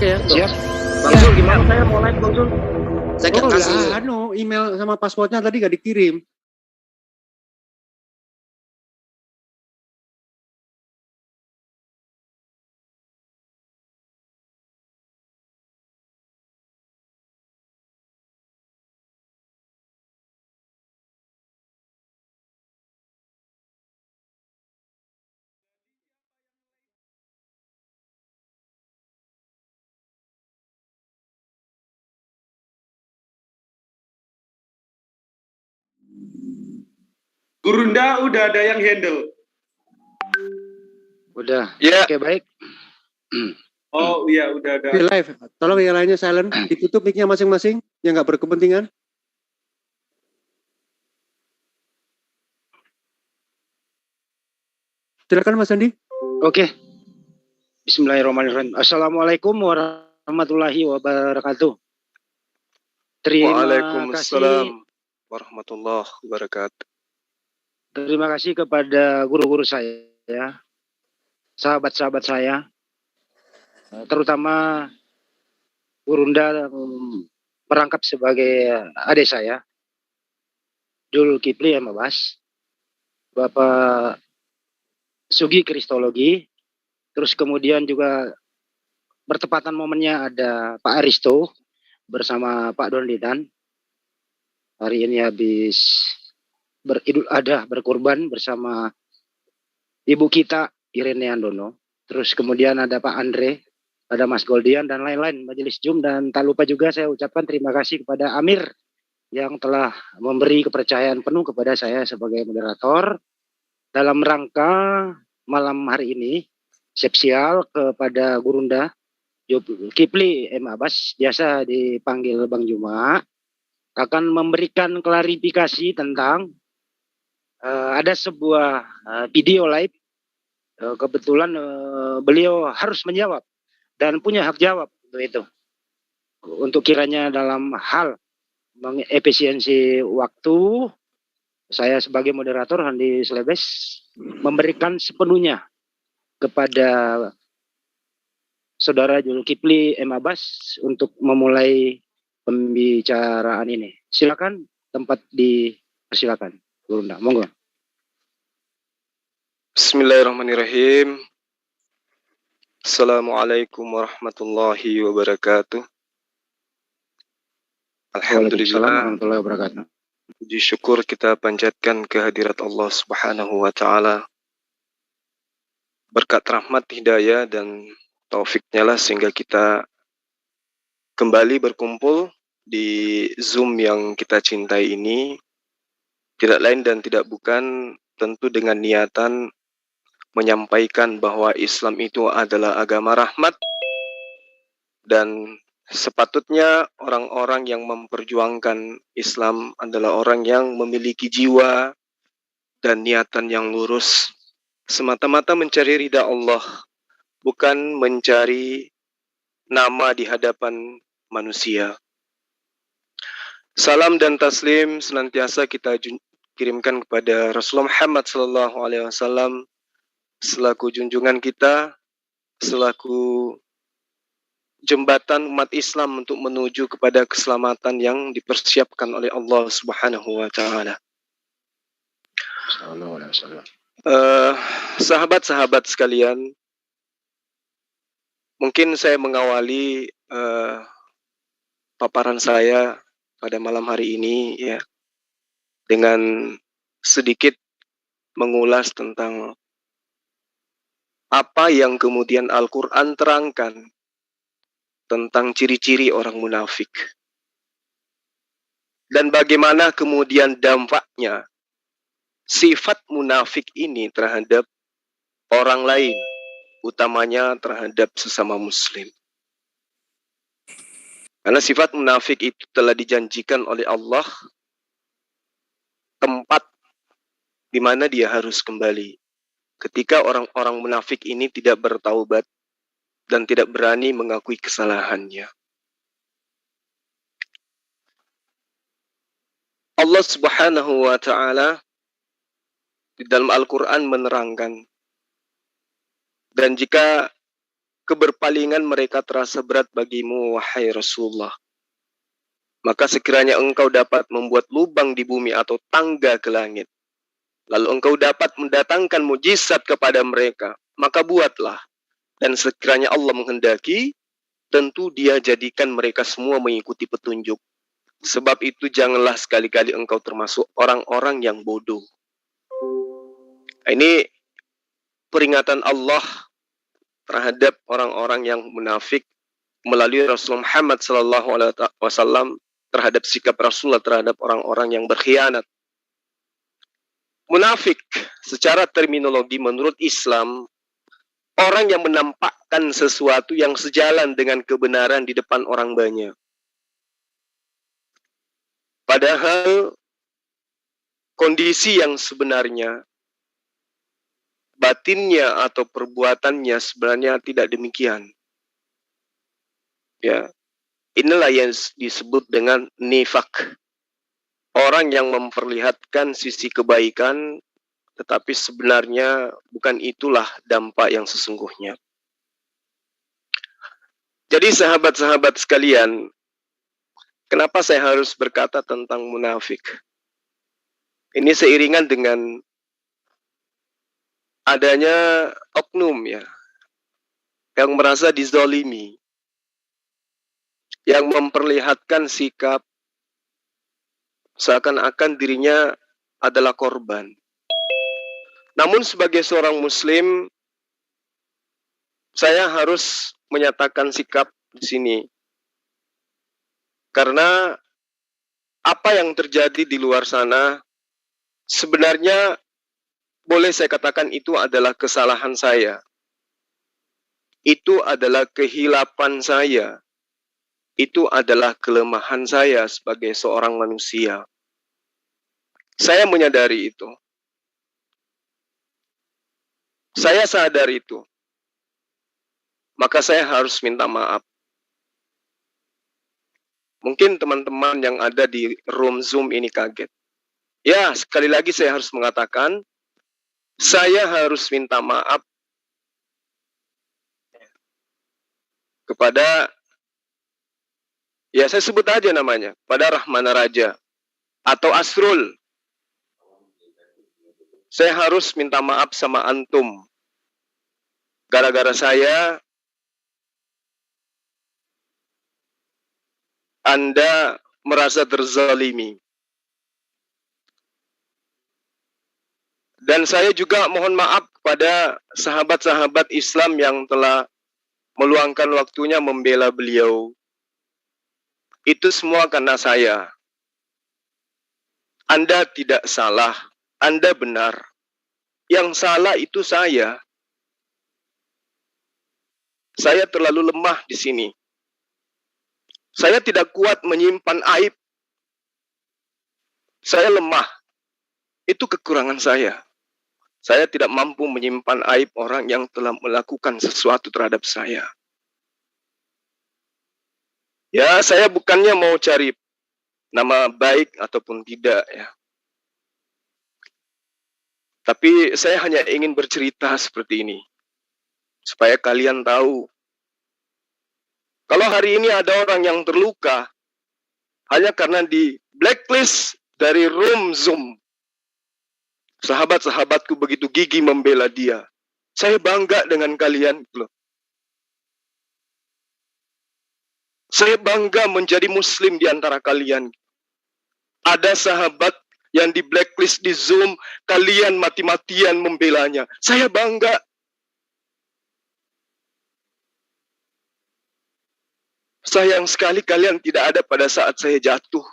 Oke ya, Siap. Bang Zul, gimana saya mau live Bang Zul? Saya Oh kasih ya, email sama passwordnya tadi gak dikirim. Gurunda udah ada yang handle. Udah. Ya. Oke, baik. Oh iya, udah ada. Di live, tolong yang lainnya silent, ditutup mic-nya masing-masing yang nggak berkepentingan. Silakan Mas Andi. Oke. Bismillahirrahmanirrahim. Assalamualaikum warahmatullahi wabarakatuh. Waalaikumsalam warahmatullahi wabarakatuh. Terima kasih kepada guru-guru saya, sahabat-sahabat saya, terutama Gurunda merangkap sebagai adik saya, Zulkifli M. Abbas, Bapak Sugi Kristologi, terus kemudian juga bertepatan momennya ada Pak Aristo bersama Pak Donditan. Hari ini habis beridul adha, berkurban bersama ibu kita Irene Andono. Terus kemudian ada Pak Andre, ada Mas Goldian dan lain-lain majelis Jum, dan tak lupa juga saya ucapkan terima kasih kepada Amir yang telah memberi kepercayaan penuh kepada saya sebagai moderator dalam rangka malam hari ini spesial kepada Gurunda Zulkifli M. Abbas, biasa dipanggil Bang Juma, akan memberikan klarifikasi tentang ada sebuah video live. Kebetulan beliau harus menjawab dan punya hak jawab untuk itu. Untuk kiranya dalam hal mengefisiensi waktu, saya sebagai moderator Handi Slebes memberikan sepenuhnya kepada Saudara Zulkifli M. Abbas untuk memulai pembicaraan ini. Silakan, tempat dipersilakan. Gurunda, monggo. Bismillahirrahmanirrahim. Assalamualaikum warahmatullahi wabarakatuh. Waalaikumsalam Alhamdulillah, warahmatullahi wabarakatuh. puji syukur kita panjatkan kehadirat Allah Subhanahu wa Ta'ala. Berkat rahmat, hidayah, dan taufiknya lah sehingga kita kembali berkumpul di Zoom yang kita cintai ini. Tidak lain dan tidak bukan tentu dengan niatan menyampaikan bahwa Islam itu adalah agama rahmat, dan sepatutnya orang-orang yang memperjuangkan Islam adalah orang yang memiliki jiwa dan niatan yang lurus, semata-mata mencari ridha Allah, bukan mencari nama di hadapan manusia. Salam dan taslim senantiasa kita kirimkan kepada Rasulullah Muhammad SAW selaku junjungan kita, selaku jembatan umat Islam untuk menuju kepada keselamatan yang dipersiapkan oleh Allah Subhanahu wa Ta'ala. Sahabat-sahabat sekalian, mungkin saya mengawali paparan saya pada malam hari ini ya dengan sedikit mengulas tentang apa yang kemudian Al-Quran terangkan tentang ciri-ciri orang munafik dan bagaimana kemudian dampaknya sifat munafik ini terhadap orang lain, utamanya terhadap sesama muslim. Karena sifat munafik itu telah dijanjikan oleh Allah tempat di mana dia harus kembali ketika orang-orang munafik ini tidak bertaubat dan tidak berani mengakui kesalahannya. Allah Subhanahu wa Ta'ala di dalam Al-Quran menerangkan, dan jika keberpalingan mereka terasa berat bagimu, wahai Rasulullah. Maka sekiranya engkau dapat membuat lubang di bumi atau tangga ke langit, lalu engkau dapat mendatangkan mujizat kepada mereka, maka buatlah. Dan sekiranya Allah menghendaki, tentu Dia jadikan mereka semua mengikuti petunjuk. Sebab itu janganlah sekali-kali engkau termasuk orang-orang yang bodoh. Ini peringatan Allah terhadap orang-orang yang munafik melalui Rasulullah Muhammad SAW, terhadap sikap Rasulullah terhadap orang-orang yang berkhianat. Munafik secara terminologi menurut Islam, orang yang menampakkan sesuatu yang sejalan dengan kebenaran di depan orang banyak. Padahal kondisi yang sebenarnya, batinnya atau perbuatannya sebenarnya tidak demikian. Ya, inilah yang disebut dengan nifak. Orang yang memperlihatkan sisi kebaikan, tetapi sebenarnya bukan itulah dampak yang sesungguhnya. Jadi sahabat-sahabat sekalian, kenapa saya harus berkata tentang munafik? Ini seiringan dengan adanya oknum ya, yang merasa dizalimi, yang memperlihatkan sikap seakan-akan dirinya adalah korban. Namun sebagai seorang muslim, saya harus menyatakan sikap di sini. Karena apa yang terjadi di luar sana, sebenarnya boleh saya katakan itu adalah kesalahan saya. Itu adalah kehilapan saya. Itu adalah kelemahan saya sebagai seorang manusia. Saya menyadari itu. Saya sadar itu. Maka saya harus minta maaf. Mungkin teman-teman yang ada di room Zoom ini kaget. Ya, sekali lagi saya harus mengatakan, saya harus minta maaf kepada, ya saya sebut aja namanya, pada Rahmana Raja atau Asrul. Saya harus minta maaf sama antum. Gara-gara saya, Anda merasa terzalimi. Dan saya juga mohon maaf kepada sahabat-sahabat Islam yang telah meluangkan waktunya membela beliau. Itu semua karena saya. Anda tidak salah, Anda benar. Yang salah itu saya. Saya terlalu lemah di sini. Saya tidak kuat menyimpan aib. Saya lemah. Itu kekurangan saya. Saya tidak mampu menyimpan aib orang yang telah melakukan sesuatu terhadap saya. Ya, saya bukannya mau cari nama baik ataupun tidak ya. Tapi saya hanya ingin bercerita seperti ini. Supaya kalian tahu. Kalau hari ini ada orang yang terluka hanya karena di blacklist dari room Zoom. Sahabat-sahabatku begitu gigih membela dia. Saya bangga dengan kalian. Saya bangga menjadi muslim di antara kalian. Ada sahabat yang di blacklist di Zoom, kalian mati-matian membelanya. Saya bangga. Sayang sekali kalian tidak ada pada saat saya jatuh.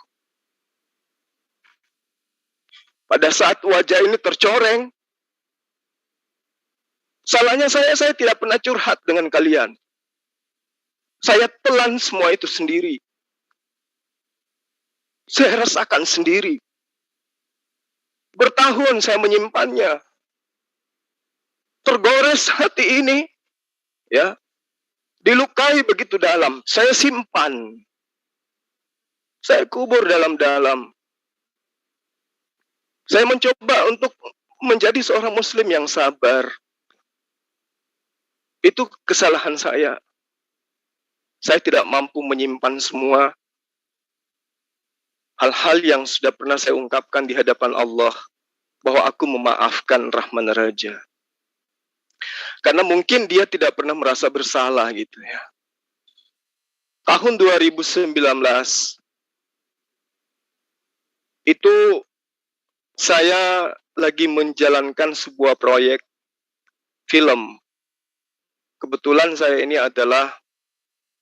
Pada saat wajah ini tercoreng. Salahnya saya tidak pernah curhat dengan kalian. Saya telan semua itu sendiri. Saya rasakan sendiri. Bertahun saya menyimpannya. Tergores hati ini. Ya. Dilukai begitu dalam. Saya simpan. Saya kubur dalam-dalam. Saya mencoba untuk menjadi seorang muslim yang sabar. Itu kesalahan saya. Saya tidak mampu menyimpan semua hal-hal yang sudah pernah saya ungkapkan di hadapan Allah, bahwa aku memaafkan Rahman Raja. Karena mungkin dia tidak pernah merasa bersalah gitu ya. Tahun 2019 itu saya lagi menjalankan sebuah proyek film. Kebetulan saya ini adalah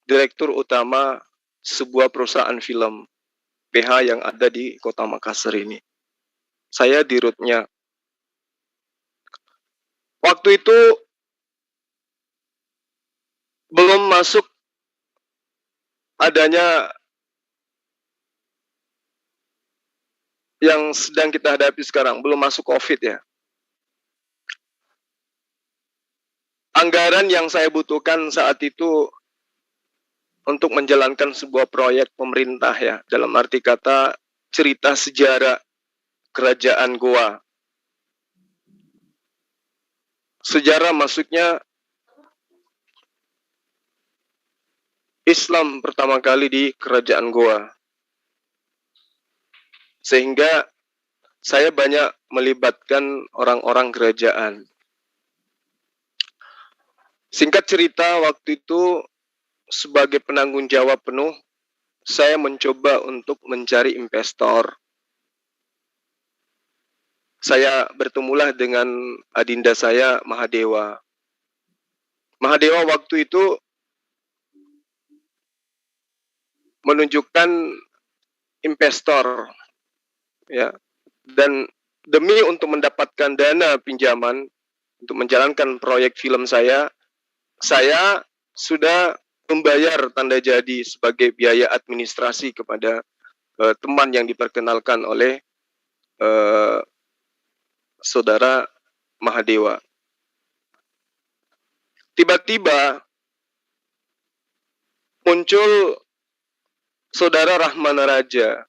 direktur utama sebuah perusahaan film PH yang ada di Kota Makassar ini. Saya di rootnya. Waktu itu belum masuk adanya yang sedang kita hadapi sekarang, belum masuk COVID ya. Anggaran yang saya butuhkan saat itu untuk menjalankan sebuah proyek pemerintah ya, dalam arti kata cerita sejarah kerajaan Goa. Sejarah maksudnya Islam pertama kali di kerajaan Goa. Sehingga saya banyak melibatkan orang-orang kerajaan. Singkat cerita, waktu itu sebagai penanggung jawab penuh, saya mencoba untuk mencari investor. Saya bertemulah dengan adinda saya, Mahadewa. Mahadewa waktu itu menunjukkan investor, ya, dan demi untuk mendapatkan dana pinjaman untuk menjalankan proyek film saya sudah membayar tanda jadi sebagai biaya administrasi kepada teman yang diperkenalkan oleh saudara Mahadewa. Tiba-tiba muncul saudara Rahman Raja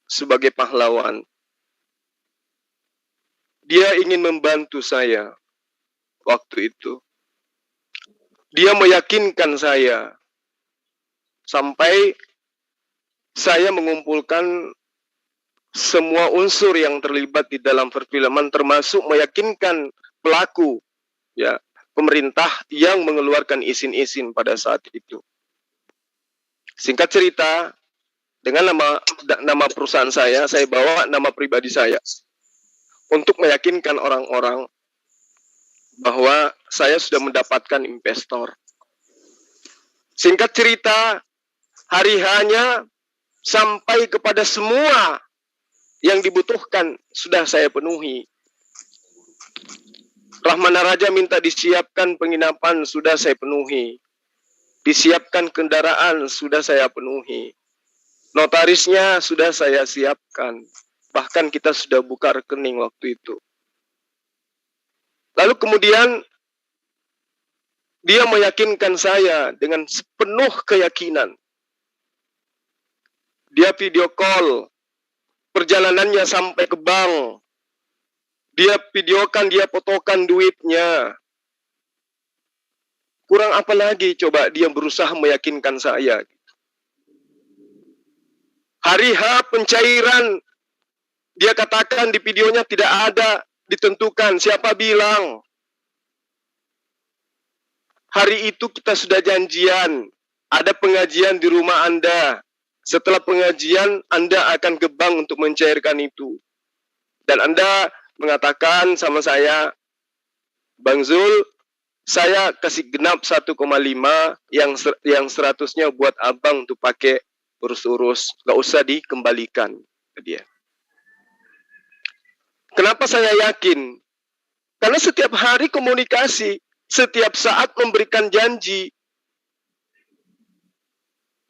sebagai pahlawan. Dia ingin membantu saya waktu itu. Dia meyakinkan saya sampai saya mengumpulkan semua unsur yang terlibat di dalam perfilman, termasuk meyakinkan pelaku, ya, pemerintah yang mengeluarkan izin-izin pada saat itu. Singkat cerita, dengan nama perusahaan saya bawa nama pribadi saya untuk meyakinkan orang-orang bahwa saya sudah mendapatkan investor. Singkat cerita, hari hanya sampai kepada semua yang dibutuhkan sudah saya penuhi. Rahman Raja minta disiapkan penginapan, sudah saya penuhi. Disiapkan kendaraan, sudah saya penuhi. Notarisnya sudah saya siapkan. Bahkan kita sudah buka rekening waktu itu. Lalu kemudian dia meyakinkan saya dengan sepenuh keyakinan. Dia video call perjalanannya sampai ke bank. Dia videokan, dia fotokan duitnya. Kurang apa lagi coba dia berusaha meyakinkan saya. Hari H pencairan, dia katakan di videonya tidak ada ditentukan. Siapa bilang? Hari itu kita sudah janjian. Ada pengajian di rumah Anda. Setelah pengajian, Anda akan ke bank untuk mencairkan itu. Dan Anda mengatakan sama saya, Bang Zul, saya kasih genap 1,5 yang 100-nya buat abang untuk pakai urus-urus. Gak usah dikembalikan ke dia. Kenapa saya yakin? Karena setiap hari komunikasi, setiap saat memberikan janji.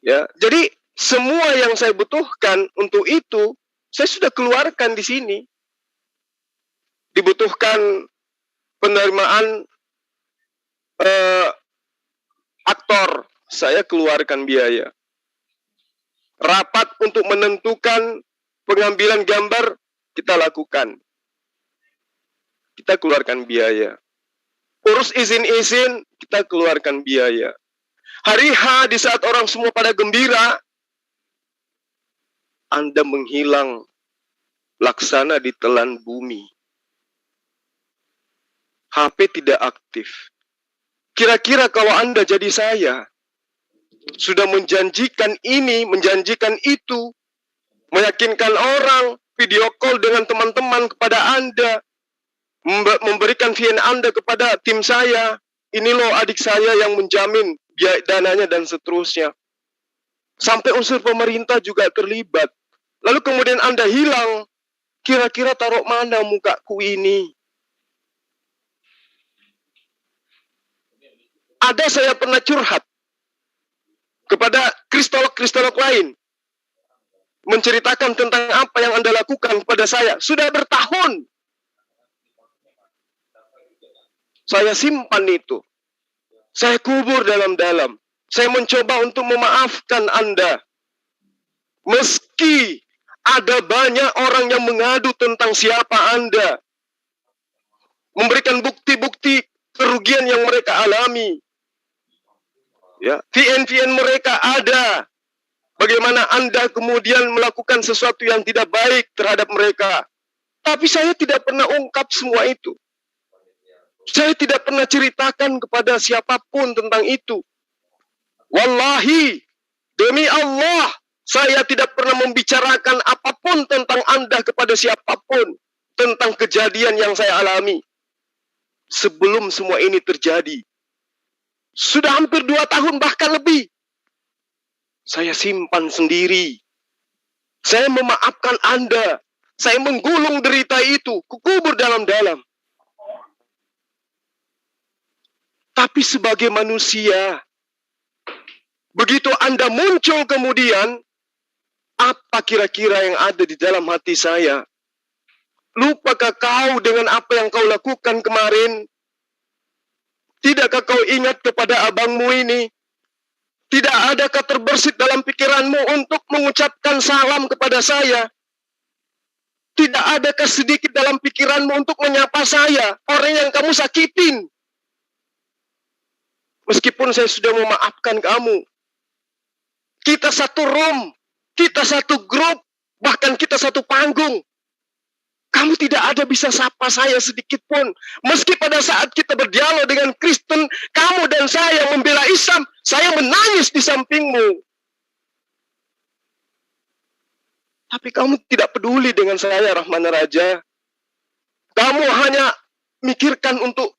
Ya, jadi semua yang saya butuhkan untuk itu, saya sudah keluarkan di sini. Dibutuhkan penerimaan aktor, saya keluarkan biaya. Rapat untuk menentukan pengambilan gambar, kita lakukan. Kita keluarkan biaya. urus izin-izin, kita keluarkan biaya. Hari H di saat orang semua pada gembira, Anda menghilang laksana ditelan bumi. HP tidak aktif. Kira-kira kalau Anda jadi saya, sudah menjanjikan ini, menjanjikan itu, meyakinkan orang, video call dengan teman-teman kepada Anda, memberikan VN Anda kepada tim saya, ini loh adik saya yang menjamin biaya dananya dan seterusnya. Sampai unsur pemerintah juga terlibat. Lalu kemudian Anda hilang, kira-kira taruh mana mukaku ini? Ada saya pernah curhat kepada kristolog-kristolog lain, menceritakan tentang apa yang Anda lakukan kepada saya. Sudah bertahun saya simpan itu. Saya kubur dalam-dalam. Saya mencoba untuk memaafkan Anda. Meski ada banyak orang yang mengadu tentang siapa Anda, memberikan bukti-bukti kerugian yang mereka alami. Ya, VN mereka ada. Bagaimana Anda kemudian melakukan sesuatu yang tidak baik terhadap mereka. Tapi saya tidak pernah ungkap semua itu. Saya tidak pernah ceritakan kepada siapapun tentang itu. Wallahi, demi Allah, saya tidak pernah membicarakan apapun tentang Anda kepada siapapun. Tentang kejadian yang saya alami. Sebelum semua ini terjadi. Sudah hampir 2 tahun bahkan lebih. Saya simpan sendiri. Saya memaafkan Anda. Saya menggulung derita itu. Kukubur dalam-dalam. Tapi sebagai manusia, begitu Anda muncul kemudian, apa kira-kira yang ada di dalam hati saya? Lupakah kau dengan apa yang kau lakukan kemarin? Tidakkah kau ingat kepada abangmu ini? Tidak adakah terbersit dalam pikiranmu untuk mengucapkan salam kepada saya? Tidak adakah sedikit dalam pikiranmu untuk menyapa saya, orang yang kamu sakitin? Meskipun saya sudah memaafkan kamu. Kita satu room, kita satu grup, bahkan kita satu panggung. Kamu tidak ada bisa sapa saya sedikit pun. Meski pada saat kita berdialog dengan Kristen, kamu dan saya membela Islam, saya menangis di sampingmu. Tapi kamu tidak peduli dengan saya, Rahman Raja. Kamu hanya mikirkan untuk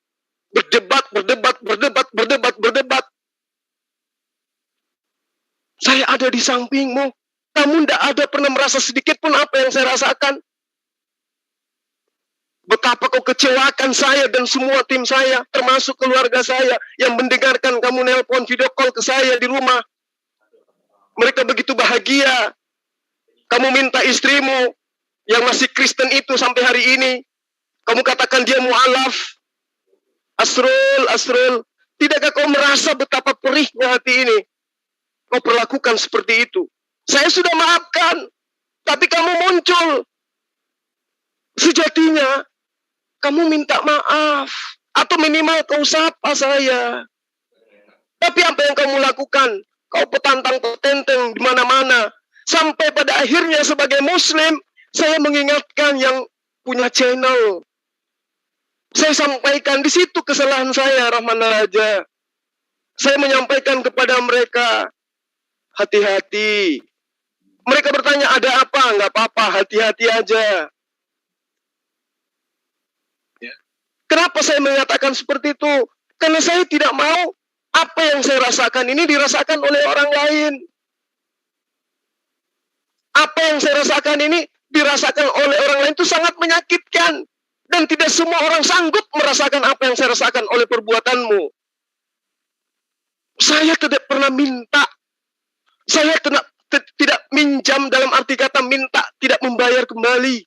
berdebat. Saya ada di sampingmu. Kamu tidak ada pernah merasa sedikit pun apa yang saya rasakan. Betapa kau kecewakan saya dan semua tim saya, termasuk keluarga saya, yang mendengarkan kamu nelpon video call ke saya di rumah. Mereka begitu bahagia. Kamu minta istrimu yang masih Kristen itu sampai hari ini, kamu katakan dia mu'alaf. Asrul. Tidakkah kau merasa betapa perihnya hati ini? Kau perlakukan seperti itu. Saya sudah maafkan, tapi kamu muncul. Sejatinya, kamu minta maaf. Atau minimal kau sapa saya. Tapi apa yang kamu lakukan? Kau petantang-petenteng di mana-mana. Sampai pada akhirnya sebagai Muslim, saya mengingatkan yang punya channel. Saya sampaikan di situ kesalahan saya, Rahman Raja. Saya menyampaikan kepada mereka, hati-hati. Mereka bertanya, ada apa? Enggak apa-apa, hati-hati aja. Kenapa saya mengatakan seperti itu? Karena saya tidak mau apa yang saya rasakan ini dirasakan oleh orang lain. Apa yang saya rasakan ini dirasakan oleh orang lain itu sangat menyakitkan. Dan tidak semua orang sanggup merasakan apa yang saya rasakan oleh perbuatanmu. Saya tidak pernah minta. Saya tidak minjam dalam arti kata minta, tidak membayar kembali.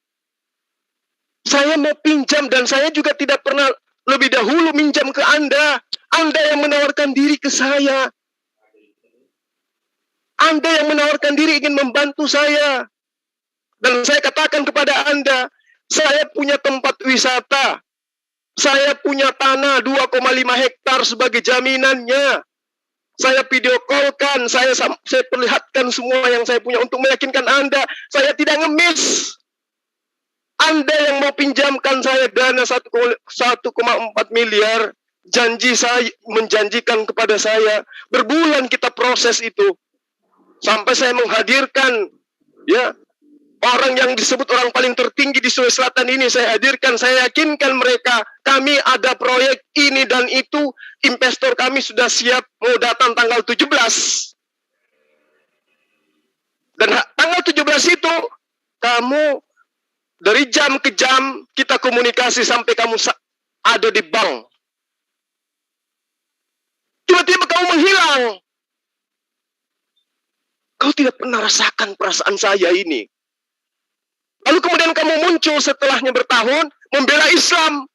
Saya mau pinjam dan saya juga tidak pernah lebih dahulu minjam ke Anda. Anda yang menawarkan diri ke saya. Anda yang menawarkan diri ingin membantu saya. Dan saya katakan kepada Anda, saya punya tempat wisata. Saya punya tanah 2,5 hektar sebagai jaminannya. Saya video call-kan, saya perlihatkan semua yang saya punya untuk meyakinkan Anda. Saya tidak ngemis. Anda yang mau pinjamkan saya dana 1,4 miliar, menjanjikan kepada saya, berbulan kita proses itu. Sampai saya menghadirkan ya orang yang disebut orang paling tertinggi di Sulawesi Selatan ini, saya hadirkan, saya yakinkan mereka, kami ada proyek ini dan itu, investor kami sudah siap mau datang tanggal 17. Dan tanggal 17 itu, kamu dari jam ke jam kita komunikasi sampai kamu ada di bank. Tiba-tiba kamu menghilang. Kau tidak pernah rasakan perasaan saya ini. Lalu kemudian kamu muncul setelahnya bertahun membela Islam.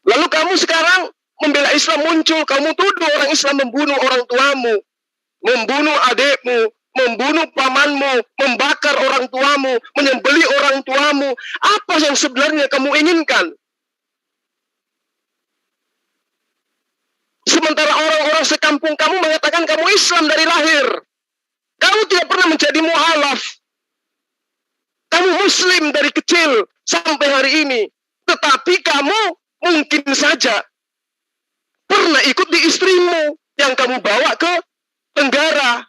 Lalu kamu sekarang membela Islam muncul, kamu tuduh orang Islam membunuh orang tuamu, membunuh adikmu, membunuh pamanmu, membakar orang tuamu, menyembelih orang tuamu. Apa yang sebenarnya kamu inginkan? Sementara orang-orang sekampung kamu mengatakan kamu Islam dari lahir. Kamu tidak pernah menjadi mu'alaf. Kamu Muslim dari kecil sampai hari ini. Tetapi kamu mungkin saja pernah ikut di istrimu yang kamu bawa ke Tenggara.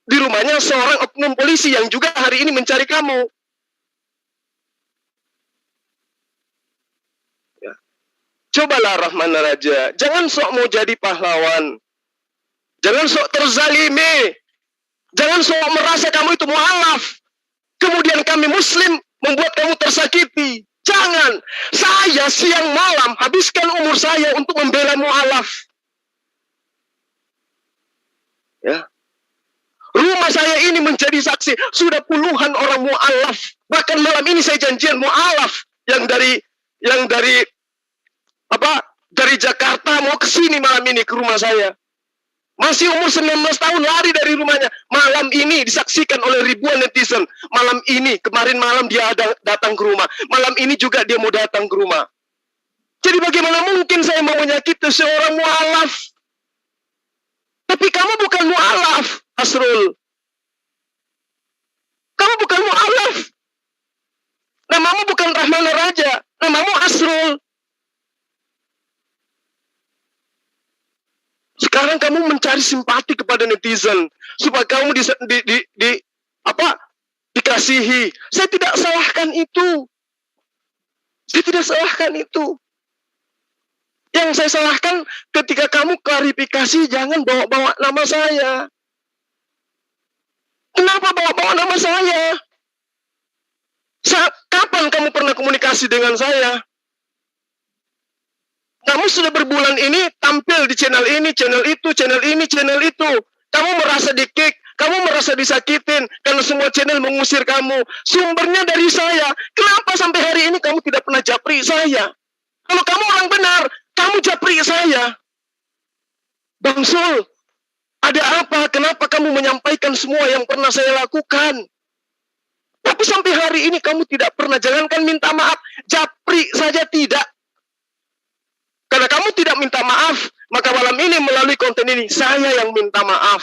Di rumahnya seorang oknum polisi yang juga hari ini mencari kamu. Ya. Cobalah Rahman Raja, jangan sok mau jadi pahlawan. Jangan sok terzalimi. Jangan sok merasa kamu itu mu'alaf. Kemudian kami Muslim membuat kamu tersakiti. Jangan. Saya siang malam habiskan umur saya untuk membela mu'alaf. Ya. Rumah saya ini menjadi saksi. Sudah puluhan orang mu'alaf. Bahkan malam ini saya janjian mu'alaf yang dari Jakarta mau ke sini malam ini ke rumah saya. Masih umur 19 tahun lari dari rumahnya. Malam ini disaksikan oleh ribuan netizen. Malam ini, kemarin malam dia datang ke rumah. Malam ini juga dia mau datang ke rumah. Jadi bagaimana mungkin saya mau menyakiti seorang mu'alaf? Tapi kamu bukan mu'alaf, Asrul. Kamu bukan mu'alaf. Namamu bukan Rahman Raja. Namamu Asrul. Sekarang kamu mencari simpati kepada netizen supaya kamu dikasihi. Saya tidak salahkan itu. Saya tidak salahkan itu. Yang saya salahkan ketika kamu klarifikasi jangan bawa-bawa nama saya. Kenapa bawa-bawa nama saya? Kapan kamu pernah komunikasi dengan saya? Kamu sudah berbulan ini tampil di channel ini, channel itu, channel ini, channel itu. Kamu merasa di-kick, kamu merasa disakitin karena semua channel mengusir kamu. Sumbernya dari saya. Kenapa sampai hari ini kamu tidak pernah japri saya? Kalau kamu orang benar, kamu japri saya. Bang Sul, ada apa? Kenapa kamu menyampaikan semua yang pernah saya lakukan? Tapi sampai hari ini kamu tidak pernah, jangankan minta maaf, japri saja tidak. Karena kamu tidak minta maaf, maka malam ini melalui konten ini, saya yang minta maaf.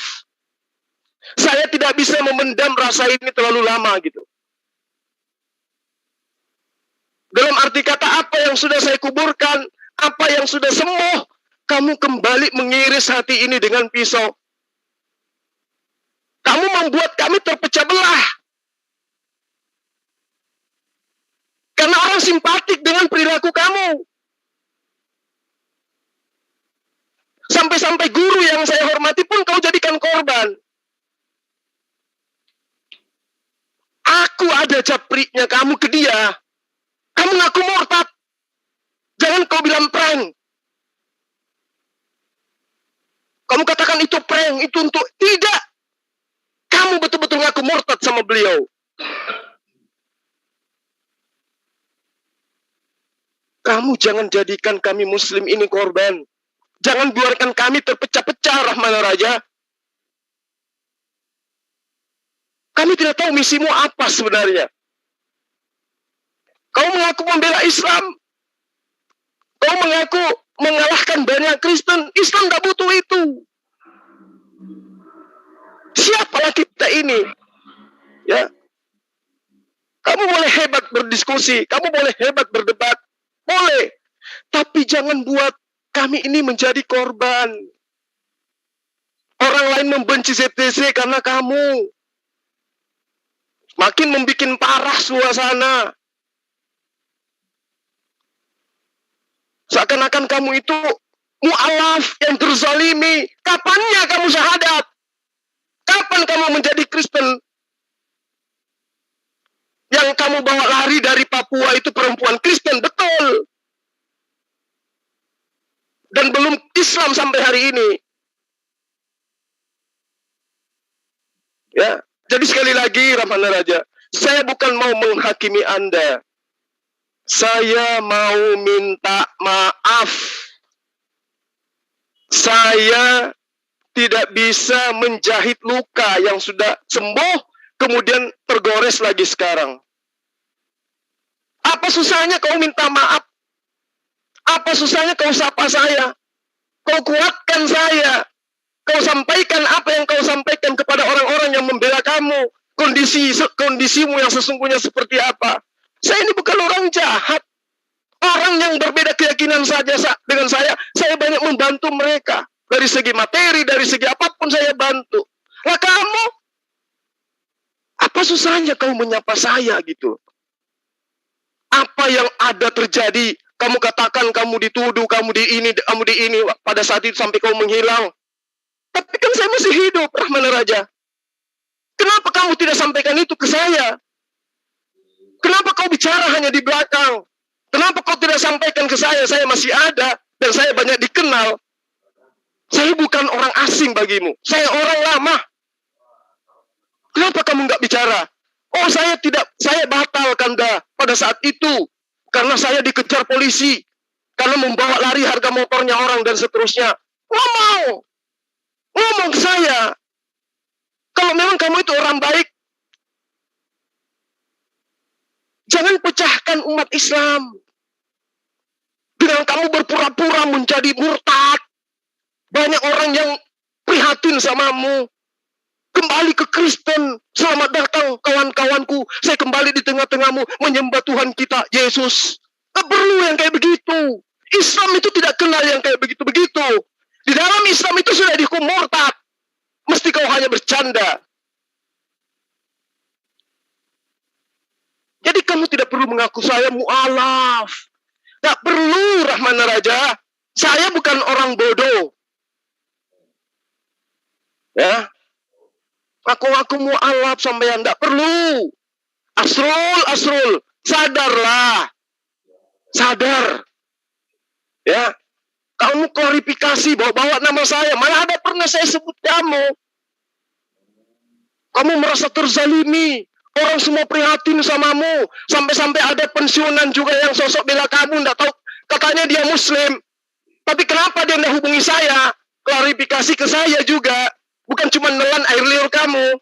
Saya tidak bisa memendam rasa ini terlalu lama gitu. Dalam arti kata apa yang sudah saya kuburkan, apa yang sudah sembuh, kamu kembali mengiris hati ini dengan pisau. Kamu membuat kami terpecah belah. Karena orang simpatik dengan perilaku kamu. Sampai-sampai guru yang saya hormati pun kau jadikan korban. Aku ada japriknya kamu ke dia. Kamu ngaku murtad. Jangan kau bilang prank. Kamu katakan itu prank, itu untuk... Tidak. Kamu betul-betul ngaku murtad sama beliau. Kamu jangan jadikan kami Muslim ini korban. Jangan biarkan kami terpecah-pecah, Rahman Raja. Kami tidak tahu misimu apa sebenarnya. Kau mengaku membela Islam. Kau mengaku mengalahkan banyak Kristen. Islam tidak butuh itu. Siapalah kita ini? Ya, kamu boleh hebat berdiskusi, kamu boleh hebat berdebat, boleh. Tapi jangan buat kami ini menjadi korban. Orang lain membenci ZTC karena kamu. Makin membuat parah suasana. Seakan-akan kamu itu mu'alaf yang terzalimi. Kapannya kamu syahadat? Kapan kamu menjadi Kristen? Yang kamu bawa lari dari Papua itu perempuan Kristen, betul. Dan belum Islam sampai hari ini. Ya, jadi sekali lagi Rahmana Raja, saya bukan mau menghakimi Anda. Saya mau minta maaf. Saya tidak bisa menjahit luka yang sudah sembuh, kemudian tergores lagi sekarang. Apa susahnya kau minta maaf? Apa susahnya kau sapa saya? Kau kuatkan saya. Kau sampaikan apa yang kau sampaikan kepada orang-orang yang membela kamu. Kondisimu yang sesungguhnya seperti apa. Saya ini bukan orang jahat. Orang yang berbeda keyakinan saja dengan saya banyak membantu mereka. Dari segi materi, dari segi apapun saya bantu. Lah kamu, apa susahnya kau menyapa saya gitu? Apa yang ada terjadi? Kamu katakan kamu dituduh, kamu di ini, pada saat itu sampai kau menghilang. Tapi kan saya masih hidup, Rahmana Raja. Kenapa kamu tidak sampaikan itu ke saya? Kenapa kau bicara hanya di belakang? Kenapa kau tidak sampaikan ke saya masih ada, dan saya banyak dikenal. Saya bukan orang asing bagimu. Saya orang lama. Kenapa kamu nggak bicara? Oh, saya batal Kanda pada saat itu. Karena saya dikejar polisi. Karena membawa lari harga motornya orang dan seterusnya. Ngomong ke saya. Kalau memang kamu itu orang baik, jangan pecahkan umat Islam. Dengan kamu berpura-pura menjadi murtad. Banyak orang yang prihatin samamu. Kembali ke Kristen. Selamat datang kawan-kawanku. Saya kembali di tengah-tengahmu menyembah Tuhan kita, Yesus. Tak perlu yang kayak begitu. Islam itu tidak kenal yang kayak begitu-begitu. Di dalam Islam itu sudah dihukum murtad. Mesti kau hanya bercanda. Jadi kamu tidak perlu mengaku saya mu'alaf. Tak perlu, Rahmana Raja. Saya bukan orang bodoh. Ya, aku mu'alaf sampean, tidak perlu. Asrul, sadarlah. Sadar. Ya, kamu klarifikasi bawa nama saya. Malah ada pernah saya sebut kamu. Kamu merasa terzalimi. Orang semua prihatin samamu. Sampai-sampai ada pensiunan juga yang sosok bela kamu. Tidak tahu, katanya dia Muslim. Tapi kenapa dia tidak hubungi saya? Klarifikasi ke saya juga. Bukan cuma nelan air liur kamu.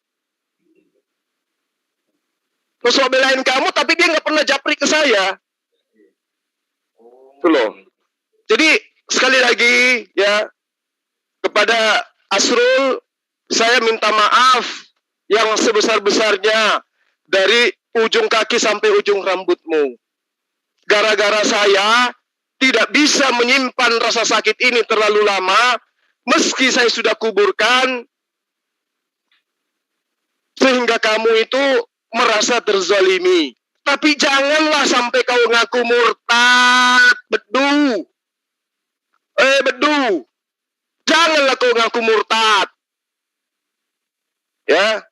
Terus belain kamu, tapi dia nggak pernah japri ke saya. Itu loh. Jadi sekali lagi ya, kepada Asrul, saya minta maaf yang sebesar-besarnya dari ujung kaki sampai ujung rambutmu. Gara-gara saya tidak bisa menyimpan rasa sakit ini terlalu lama, meski saya sudah kuburkan, sehingga kamu itu merasa terzalimi. Tapi janganlah sampai kau ngaku murtad, bedu. Bedu. Janganlah kau ngaku murtad. Ya.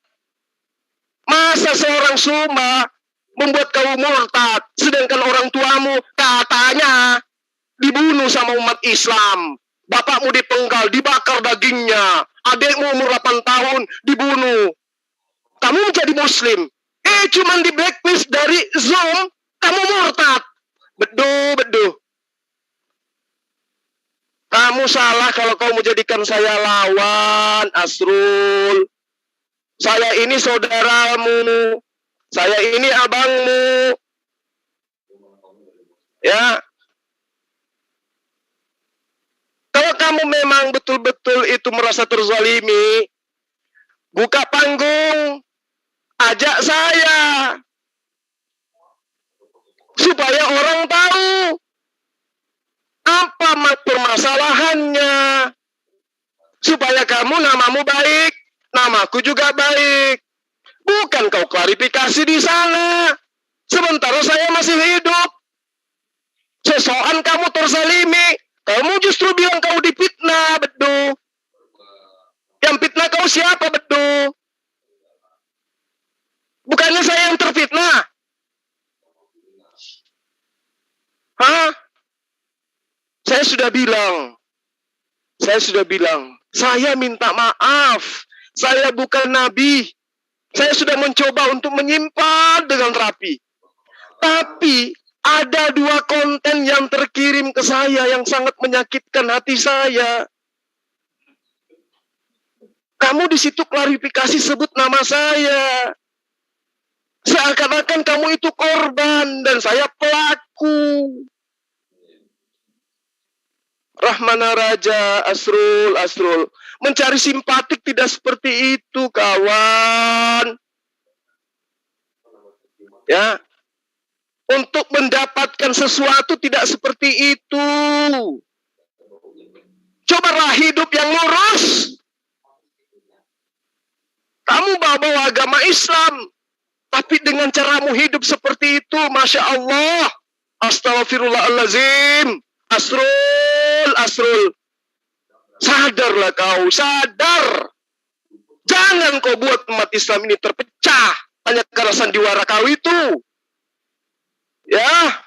Masa seorang Suma membuat kau murtad, sedangkan orang tuamu katanya dibunuh sama umat Islam. Bapakmu dipenggal, dibakar dagingnya. Adikmu umur 8 tahun dibunuh. Kamu menjadi Muslim. Cuman di blacklist dari Zoom, kamu murtad. Bedu. Kamu salah kalau kau menjadikan saya lawan, Asrul. Saya ini saudaramu. Saya ini abangmu. Ya, kalau kamu memang betul-betul itu merasa terzalimi, buka panggung, ajak saya, supaya orang tahu apa permasalahannya, supaya kamu namamu baik, namaku juga baik. Bukan kau klarifikasi di sana, sementara saya masih hidup. Sesokan kamu terzalimi, kamu justru bilang kau difitnah, bedu. Yang fitnah kau siapa, bedu? Bukannya saya yang terfitnah? Hah? Saya sudah bilang, saya minta maaf. Saya bukan nabi. Saya sudah mencoba untuk menyimpan dengan rapi. Tapi ada 2 konten yang terkirim ke saya yang sangat menyakitkan hati saya. Kamu di situ klarifikasi sebut nama saya. Seakan-akan kamu itu korban dan saya pelaku. Rahmana Raja, Asrul. Mencari simpatik tidak seperti itu, kawan. Ya. Untuk mendapatkan sesuatu tidak seperti itu. Cobalah hidup yang lurus. Kamu bawa agama Islam, tapi dengan caramu hidup seperti itu, Masya Allah. Astaghfirullahaladzim. Asrul. Sadarlah kau, sadar. Jangan kau buat umat Islam ini terpecah hanya karena sandiwara kau itu. Ya.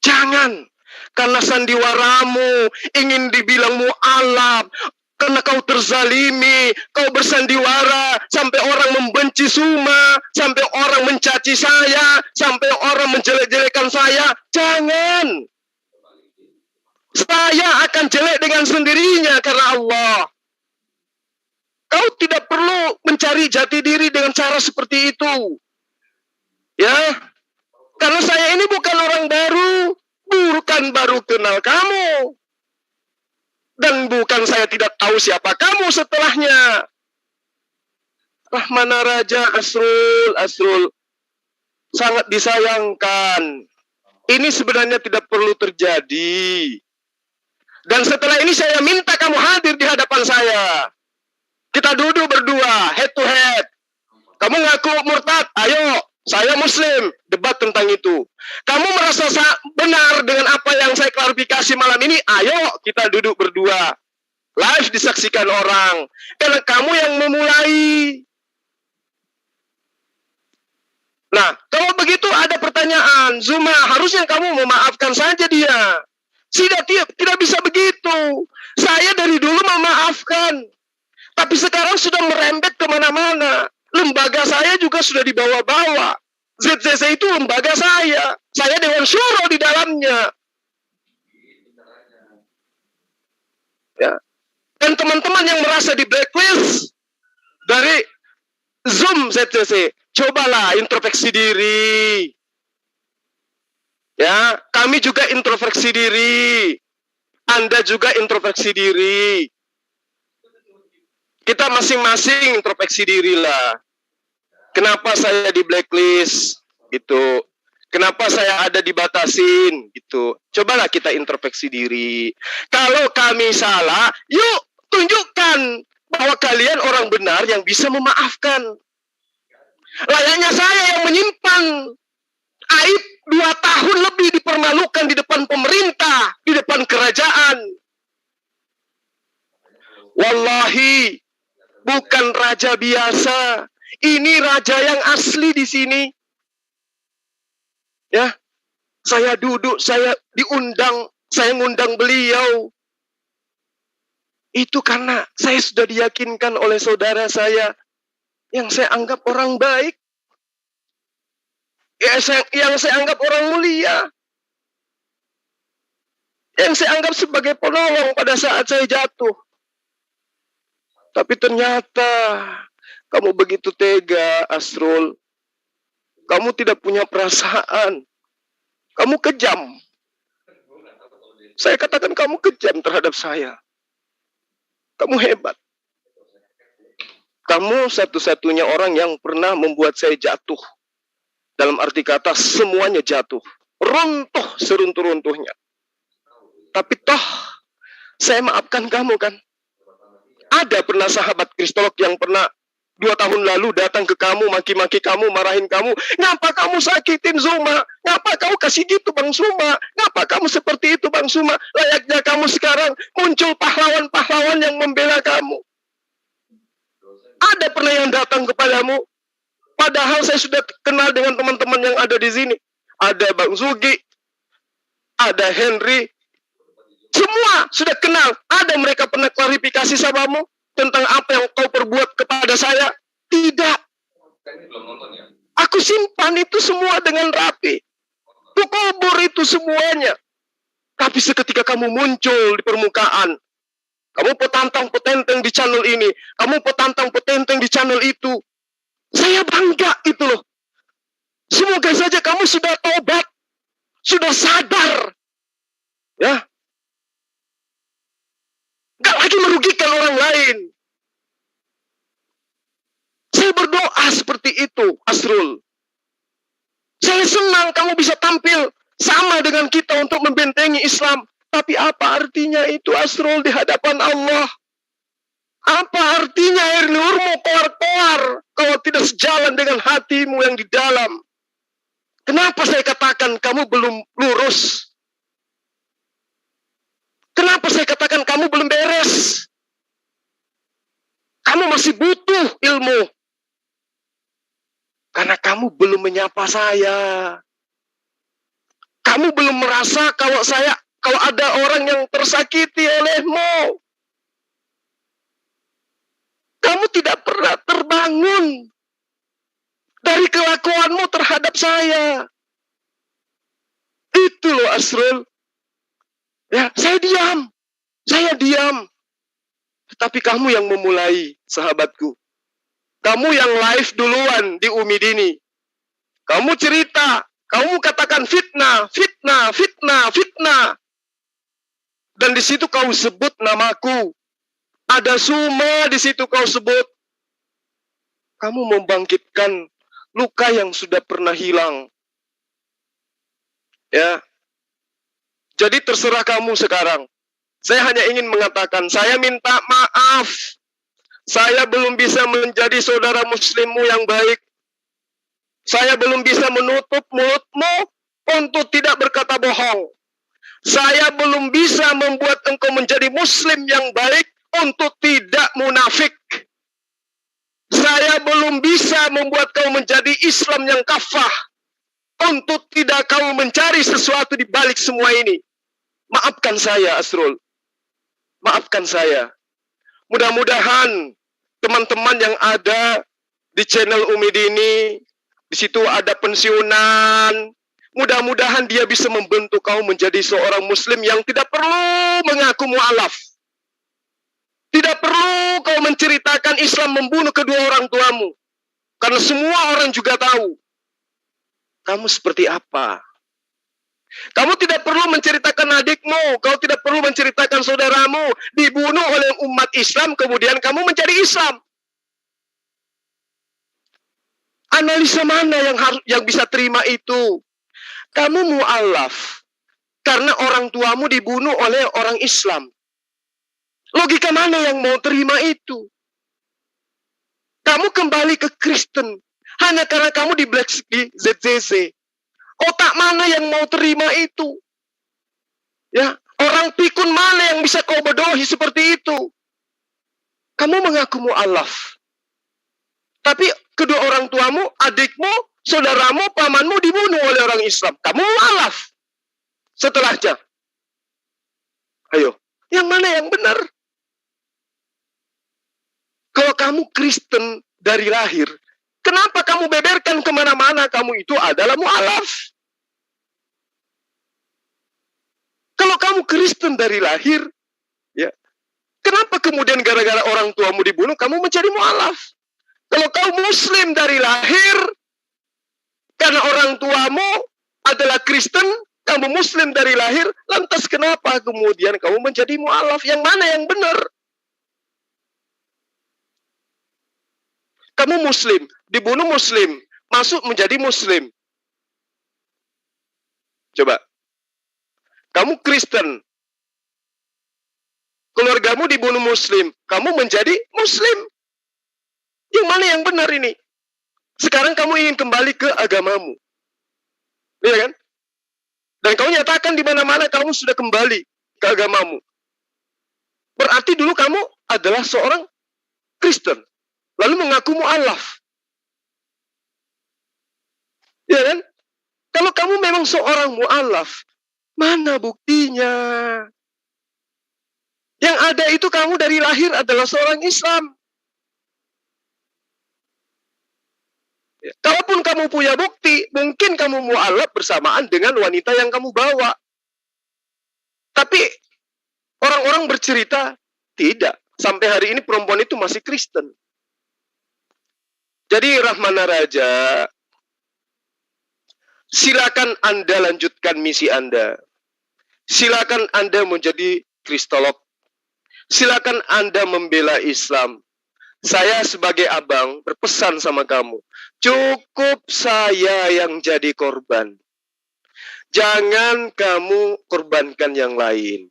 Jangan. Karena sandiwaramu ingin dibilang mu'alaf. Karena kau terzalimi, kau bersandiwara, sampai orang membenci Suma, sampai orang mencaci saya, sampai orang menjelek-jelekan saya. Jangan. Saya akan jelek dengan sendirinya karena Allah. Kau tidak perlu mencari jati diri dengan cara seperti itu. Ya. Karena saya ini bukan orang baru, bukan baru kenal kamu. Dan bukan saya tidak tahu siapa kamu setelahnya. Rahmana Raja, Asrul. Sangat disayangkan. Ini sebenarnya tidak perlu terjadi. Dan setelah ini saya minta kamu hadir di hadapan saya. Kita duduk berdua, head to head. Kamu ngaku murtad, ayo. Saya Muslim, debat tentang itu. Kamu merasa benar dengan apa yang saya klarifikasi malam ini? Ayo kita duduk berdua. Live disaksikan orang. Karena kamu yang memulai. Nah, kalau begitu ada pertanyaan. Zuma, harusnya kamu memaafkan saja dia. Tidak bisa begitu. Saya dari dulu memaafkan. Tapi sekarang sudah merembet kemana-mana. Lembaga saya juga sudah dibawa-bawa. ZCC itu lembaga saya. Saya Dewan Syuro di dalamnya. Ya. Dan teman-teman yang merasa di blacklist dari Zoom ZCC, cobalah introspeksi diri. Ya, kami juga introspeksi diri. Anda juga introspeksi diri. Kita masing-masing introspeksi diri lah. Kenapa saya di blacklist? Gitu. Kenapa saya ada dibatasin? Gitu. Cobalah kita introspeksi diri. Kalau kami salah, yuk tunjukkan bahwa kalian orang benar yang bisa memaafkan. Layaknya saya yang menyimpan aib 2 tahun lebih dipermalukan di depan pemerintah, di depan kerajaan. Wallahi, bukan raja biasa. Ini raja yang asli di sini. Ya, saya duduk, saya diundang, saya ngundang beliau. Itu karena saya sudah diyakinkan oleh saudara saya yang saya anggap orang baik. Yang saya anggap orang mulia. Yang saya anggap sebagai penolong pada saat saya jatuh. Tapi ternyata kamu begitu tega, Asrul. Kamu tidak punya perasaan. Kamu kejam. Saya katakan kamu kejam terhadap saya. Kamu hebat. Kamu satu-satunya orang yang pernah membuat saya jatuh. Dalam arti kata semuanya jatuh. Runtuh seruntuh-runtuhnya. Tapi toh saya maafkan kamu kan. Ada pernah sahabat kristolog yang pernah 2 tahun lalu datang ke kamu, maki-maki kamu, marahin kamu. Ngapa kamu sakitin Zuma? Ngapa kamu kasih gitu Bang Suma? Ngapa kamu seperti itu Bang Suma? Layaknya kamu sekarang muncul pahlawan-pahlawan yang membela kamu. Ada pernah yang datang kepadamu? Padahal saya sudah kenal dengan teman-teman yang ada di sini. Ada Bang Zugi, ada Henry. Semua sudah kenal. Ada mereka pernah klarifikasi samamu tentang apa yang kau perbuat kepada saya? Tidak. Aku simpan itu semua dengan rapi. Aku kubur itu semuanya. Tapi seketika kamu muncul di permukaan, kamu petantang-petenteng di channel ini, kamu petantang-petenteng di channel itu, saya bangga itu loh. Semoga saja kamu sudah tobat, sudah sadar, ya, gak lagi merugikan orang lain. Saya berdoa seperti itu, Asrul. Saya senang kamu bisa tampil sama dengan kita untuk membentengi Islam. Tapi apa artinya itu, Asrul, di hadapan Allah? Apa artinya air liurmu keluar-keluar kalau tidak sejalan dengan hatimu yang di dalam? Kenapa saya katakan kamu belum lurus? Kenapa saya katakan kamu belum beres? Kamu masih butuh ilmu. Karena kamu belum menyapa saya. Kamu belum merasa kalau ada orang yang tersakiti olehmu. Kamu tidak pernah terbangun dari kelakuanmu terhadap saya. Itu loh, Asrul. Ya, saya diam. Tapi kamu yang memulai, sahabatku. Kamu yang live duluan di Umidini. Kamu cerita, kamu katakan fitnah. Dan di situ kau sebut namaku. Ada Suma di situ kau sebut. Kamu membangkitkan luka yang sudah pernah hilang. Ya. Jadi terserah kamu sekarang. Saya hanya ingin mengatakan, saya minta maaf. Saya belum bisa menjadi saudara muslimmu yang baik. Saya belum bisa menutup mulutmu untuk tidak berkata bohong. Saya belum bisa membuat engkau menjadi muslim yang baik untuk tidak munafik. Saya belum bisa membuat kau menjadi Islam yang kafah untuk tidak kau mencari sesuatu di balik semua ini. Maafkan saya, Asrul. Maafkan saya. Mudah-mudahan teman-teman yang ada di channel Umidini, di situ ada pensiunan. Mudah-mudahan dia bisa membentuk kau menjadi seorang muslim yang tidak perlu mengaku mu'alaf. Tidak perlu kau menceritakan Islam membunuh kedua orang tuamu. Karena semua orang juga tahu kamu seperti apa. Kamu tidak perlu menceritakan adikmu, kau tidak perlu menceritakan saudaramu dibunuh oleh umat Islam, kemudian kamu mencari Islam. Analisa mana yang bisa terima itu? Kamu mu'alaf karena orang tuamu dibunuh oleh orang Islam. Logika mana yang mau terima itu? Kamu kembali ke Kristen hanya karena kamu di ZZC. Otak mana yang mau terima itu? Ya, orang pikun mana yang bisa kau bodohi seperti itu? Kamu mengaku mu'alaf. Tapi kedua orang tuamu, adikmu, saudaramu, pamanmu dibunuh oleh orang Islam. Kamu mu'alaf. Setelahnya. Ayo, yang mana yang benar? Kalau kamu Kristen dari lahir, kenapa kamu beberkan kemana-mana kamu itu adalah mu'alaf? Kalau kamu Kristen dari lahir, ya, kenapa kemudian gara-gara orang tuamu dibunuh, kamu menjadi mu'alaf? Kalau kamu Muslim dari lahir, karena orang tuamu adalah Kristen, kamu muslim dari lahir, lantas kenapa kemudian kamu menjadi mu'alaf? Yang mana yang benar? Kamu muslim, dibunuh muslim, masuk menjadi muslim. Coba. Kamu Kristen, keluargamu dibunuh muslim, kamu menjadi muslim. Yang mana yang benar ini? Sekarang kamu ingin kembali ke agamamu. Iya kan? Dan kamu nyatakan di mana-mana kamu sudah kembali ke agamamu. Berarti dulu kamu adalah seorang Kristen, lalu mengaku mu'alaf. Iya kan? Kalau kamu memang seorang mu'alaf, mana buktinya? Yang ada itu kamu dari lahir adalah seorang Islam. Ya, kalaupun kamu punya bukti, mungkin kamu mu'alaf bersamaan dengan wanita yang kamu bawa. Tapi orang-orang bercerita, tidak. Sampai hari ini perempuan itu masih Kristen. Jadi Rahmana Raja, silakan Anda lanjutkan misi Anda. Silakan Anda menjadi kristolog. Silakan Anda membela Islam. Saya sebagai abang berpesan sama kamu, cukup saya yang jadi korban. Jangan kamu korbankan yang lain.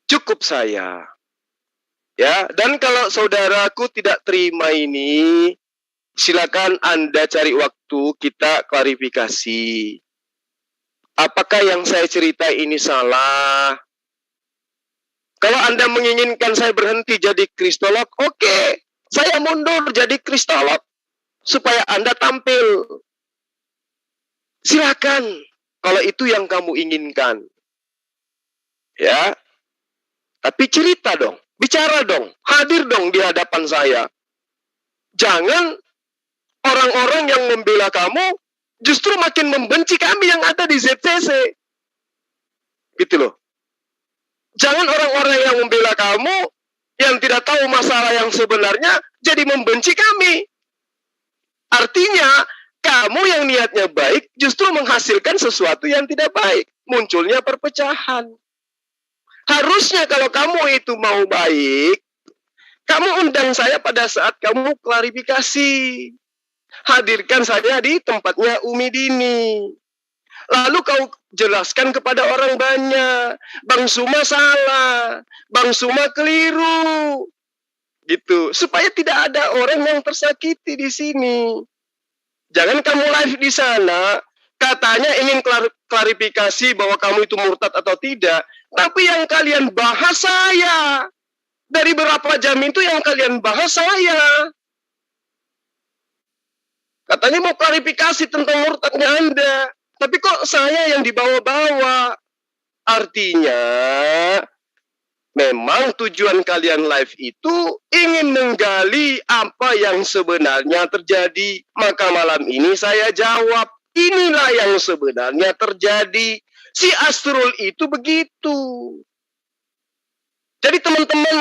Cukup saya. Ya, dan kalau saudaraku tidak terima ini, silakan Anda cari waktu, kita klarifikasi. Apakah yang saya cerita ini salah? Kalau Anda menginginkan saya berhenti jadi kristolog, oke, saya mundur jadi kristolog supaya Anda tampil. Silakan, kalau itu yang kamu inginkan. Ya, tapi cerita dong, bicara dong, hadir dong di hadapan saya. Jangan orang-orang yang membela kamu justru makin membenci kami yang ada di ZCC. Gitu loh. Jangan orang-orang yang membela kamu, yang tidak tahu masalah yang sebenarnya, jadi membenci kami. Artinya, kamu yang niatnya baik, justru menghasilkan sesuatu yang tidak baik. Munculnya perpecahan. Harusnya kalau kamu itu mau baik, kamu undang saya pada saat kamu klarifikasi. Hadirkan saya di tempatnya Umi Dini. Lalu kau jelaskan kepada orang banyak, Bang Suma salah, Bang Suma keliru, gitu. Supaya tidak ada orang yang tersakiti di sini. Jangan kamu live di sana, katanya ingin klarifikasi bahwa kamu itu murtad atau tidak, tapi yang kalian bahas saya. Dari berapa jam itu yang kalian bahas saya. Katanya mau klarifikasi tentang murtadnya Anda. Tapi kok saya yang dibawa-bawa? Artinya, memang tujuan kalian live itu ingin menggali apa yang sebenarnya terjadi. Maka malam ini saya jawab, inilah yang sebenarnya terjadi. Si Asrul itu begitu. Jadi teman-teman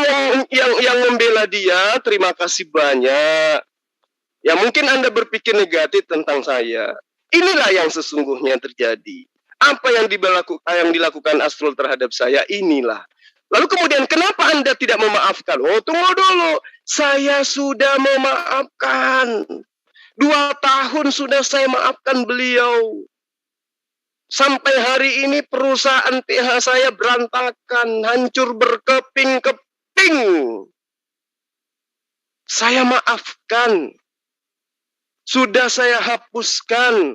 yang membela dia, terima kasih banyak. Ya mungkin Anda berpikir negatif tentang saya. Inilah yang sesungguhnya terjadi. Apa yang dilakukan Asrul terhadap saya, inilah. Lalu kemudian kenapa Anda tidak memaafkan? Oh, tunggu dulu. Saya sudah memaafkan. 2 tahun sudah saya maafkan beliau. Sampai hari ini perusahaan PH saya berantakan, hancur berkeping-keping. Saya maafkan. Sudah saya hapuskan.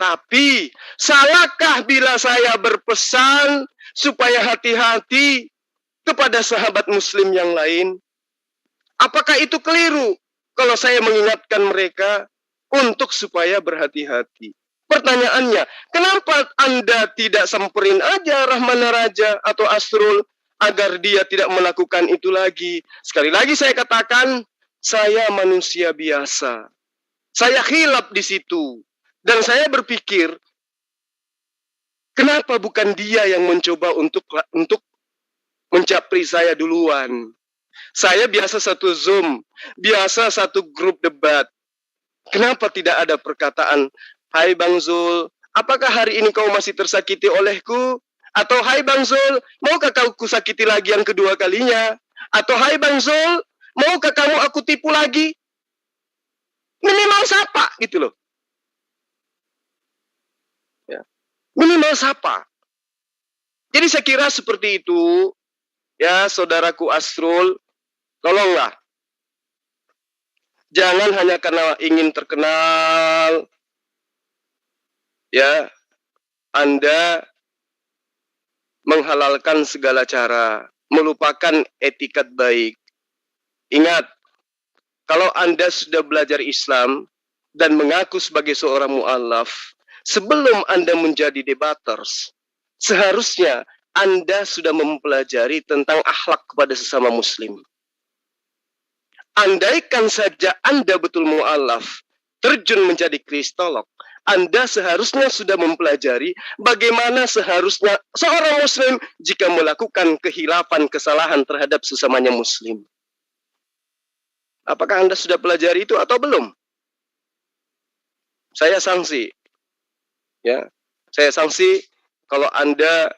Tapi, salahkah bila saya berpesan supaya hati-hati kepada sahabat muslim yang lain? Apakah itu keliru kalau saya mengingatkan mereka untuk supaya berhati-hati? Pertanyaannya, kenapa Anda tidak samperin aja Rahmana Raja atau Asrul agar dia tidak melakukan itu lagi? Sekali lagi saya katakan, saya manusia biasa. Saya khilaf di situ. Dan saya berpikir, kenapa bukan dia yang mencoba untuk mencapri saya duluan? Saya biasa satu Zoom, biasa satu grup debat. Kenapa tidak ada perkataan, hai Bang Zul, apakah hari ini kau masih tersakiti olehku? Atau hai Bang Zul, maukah kau kusakiti lagi yang kedua kalinya? Atau hai Bang Zul, maukah kamu aku tipu lagi? Minimal sapa gitu loh. Ya. Minimal sapa. Jadi saya kira seperti itu, ya saudaraku Asrul, tolonglah. Jangan hanya karena ingin terkenal, ya, Anda menghalalkan segala cara, melupakan etikat baik. Ingat, kalau Anda sudah belajar Islam dan mengaku sebagai seorang mu'alaf, sebelum Anda menjadi debaters, seharusnya Anda sudah mempelajari tentang akhlak kepada sesama muslim. Andaikan saja Anda betul mu'alaf, terjun menjadi kristolog, Anda seharusnya sudah mempelajari bagaimana seharusnya seorang muslim jika melakukan kehilafan kesalahan terhadap sesamanya muslim. Apakah Anda sudah pelajari itu atau belum? Saya sanksi. Ya, saya sanksi kalau Anda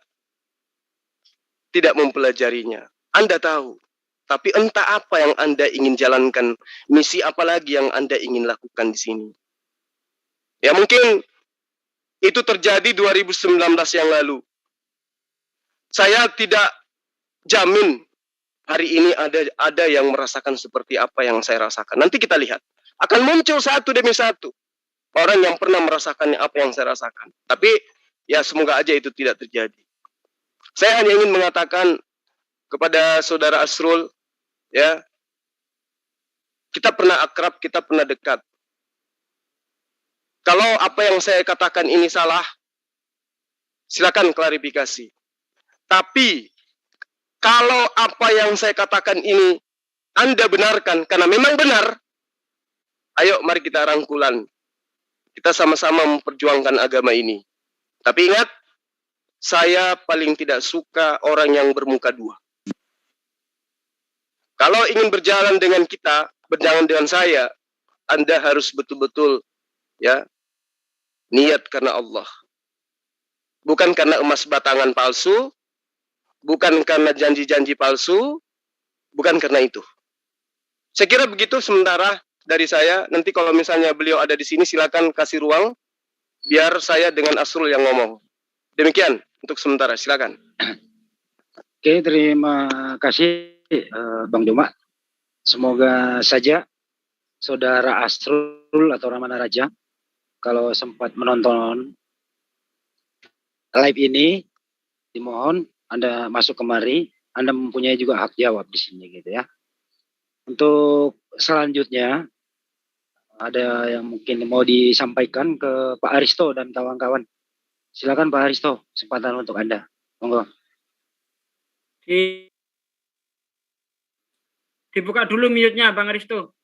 tidak mempelajarinya. Anda tahu, tapi entah apa yang Anda ingin jalankan, misi apa lagi yang Anda ingin lakukan di sini. Ya mungkin itu terjadi 2019 yang lalu. Saya tidak jamin hari ini ada yang merasakan seperti apa yang saya rasakan. Nanti kita lihat. Akan muncul satu demi satu orang yang pernah merasakan apa yang saya rasakan. Tapi ya semoga aja itu tidak terjadi. Saya hanya ingin mengatakan kepada saudara Asrul, ya, kita pernah akrab, kita pernah dekat. Kalau apa yang saya katakan ini salah, silakan klarifikasi. Tapi kalau apa yang saya katakan ini Anda benarkan karena memang benar, ayo mari kita rangkulan. Kita sama-sama memperjuangkan agama ini. Tapi ingat, saya paling tidak suka orang yang bermuka dua. Kalau ingin berjalan dengan kita, berjalan dengan saya, Anda harus betul-betul, ya, niat karena Allah. Bukan karena emas batangan palsu, bukan karena janji-janji palsu, bukan karena itu. Saya kira begitu sementara dari saya. Nanti kalau misalnya beliau ada di sini, silakan kasih ruang, biar saya dengan Asrul yang ngomong. Demikian untuk sementara, silakan. Oke, terima kasih Bang Juma. Semoga saja saudara Asrul atau Ramana Raja kalau sempat menonton live ini, dimohon Anda masuk kemari. Anda mempunyai juga hak jawab di sini gitu ya. Untuk selanjutnya ada yang mungkin mau disampaikan ke Pak Aristo dan kawan-kawan. Silakan Pak Aristo, kesempatan untuk Anda. Monggo. Dibuka dulu mute-nya Bang Aristo.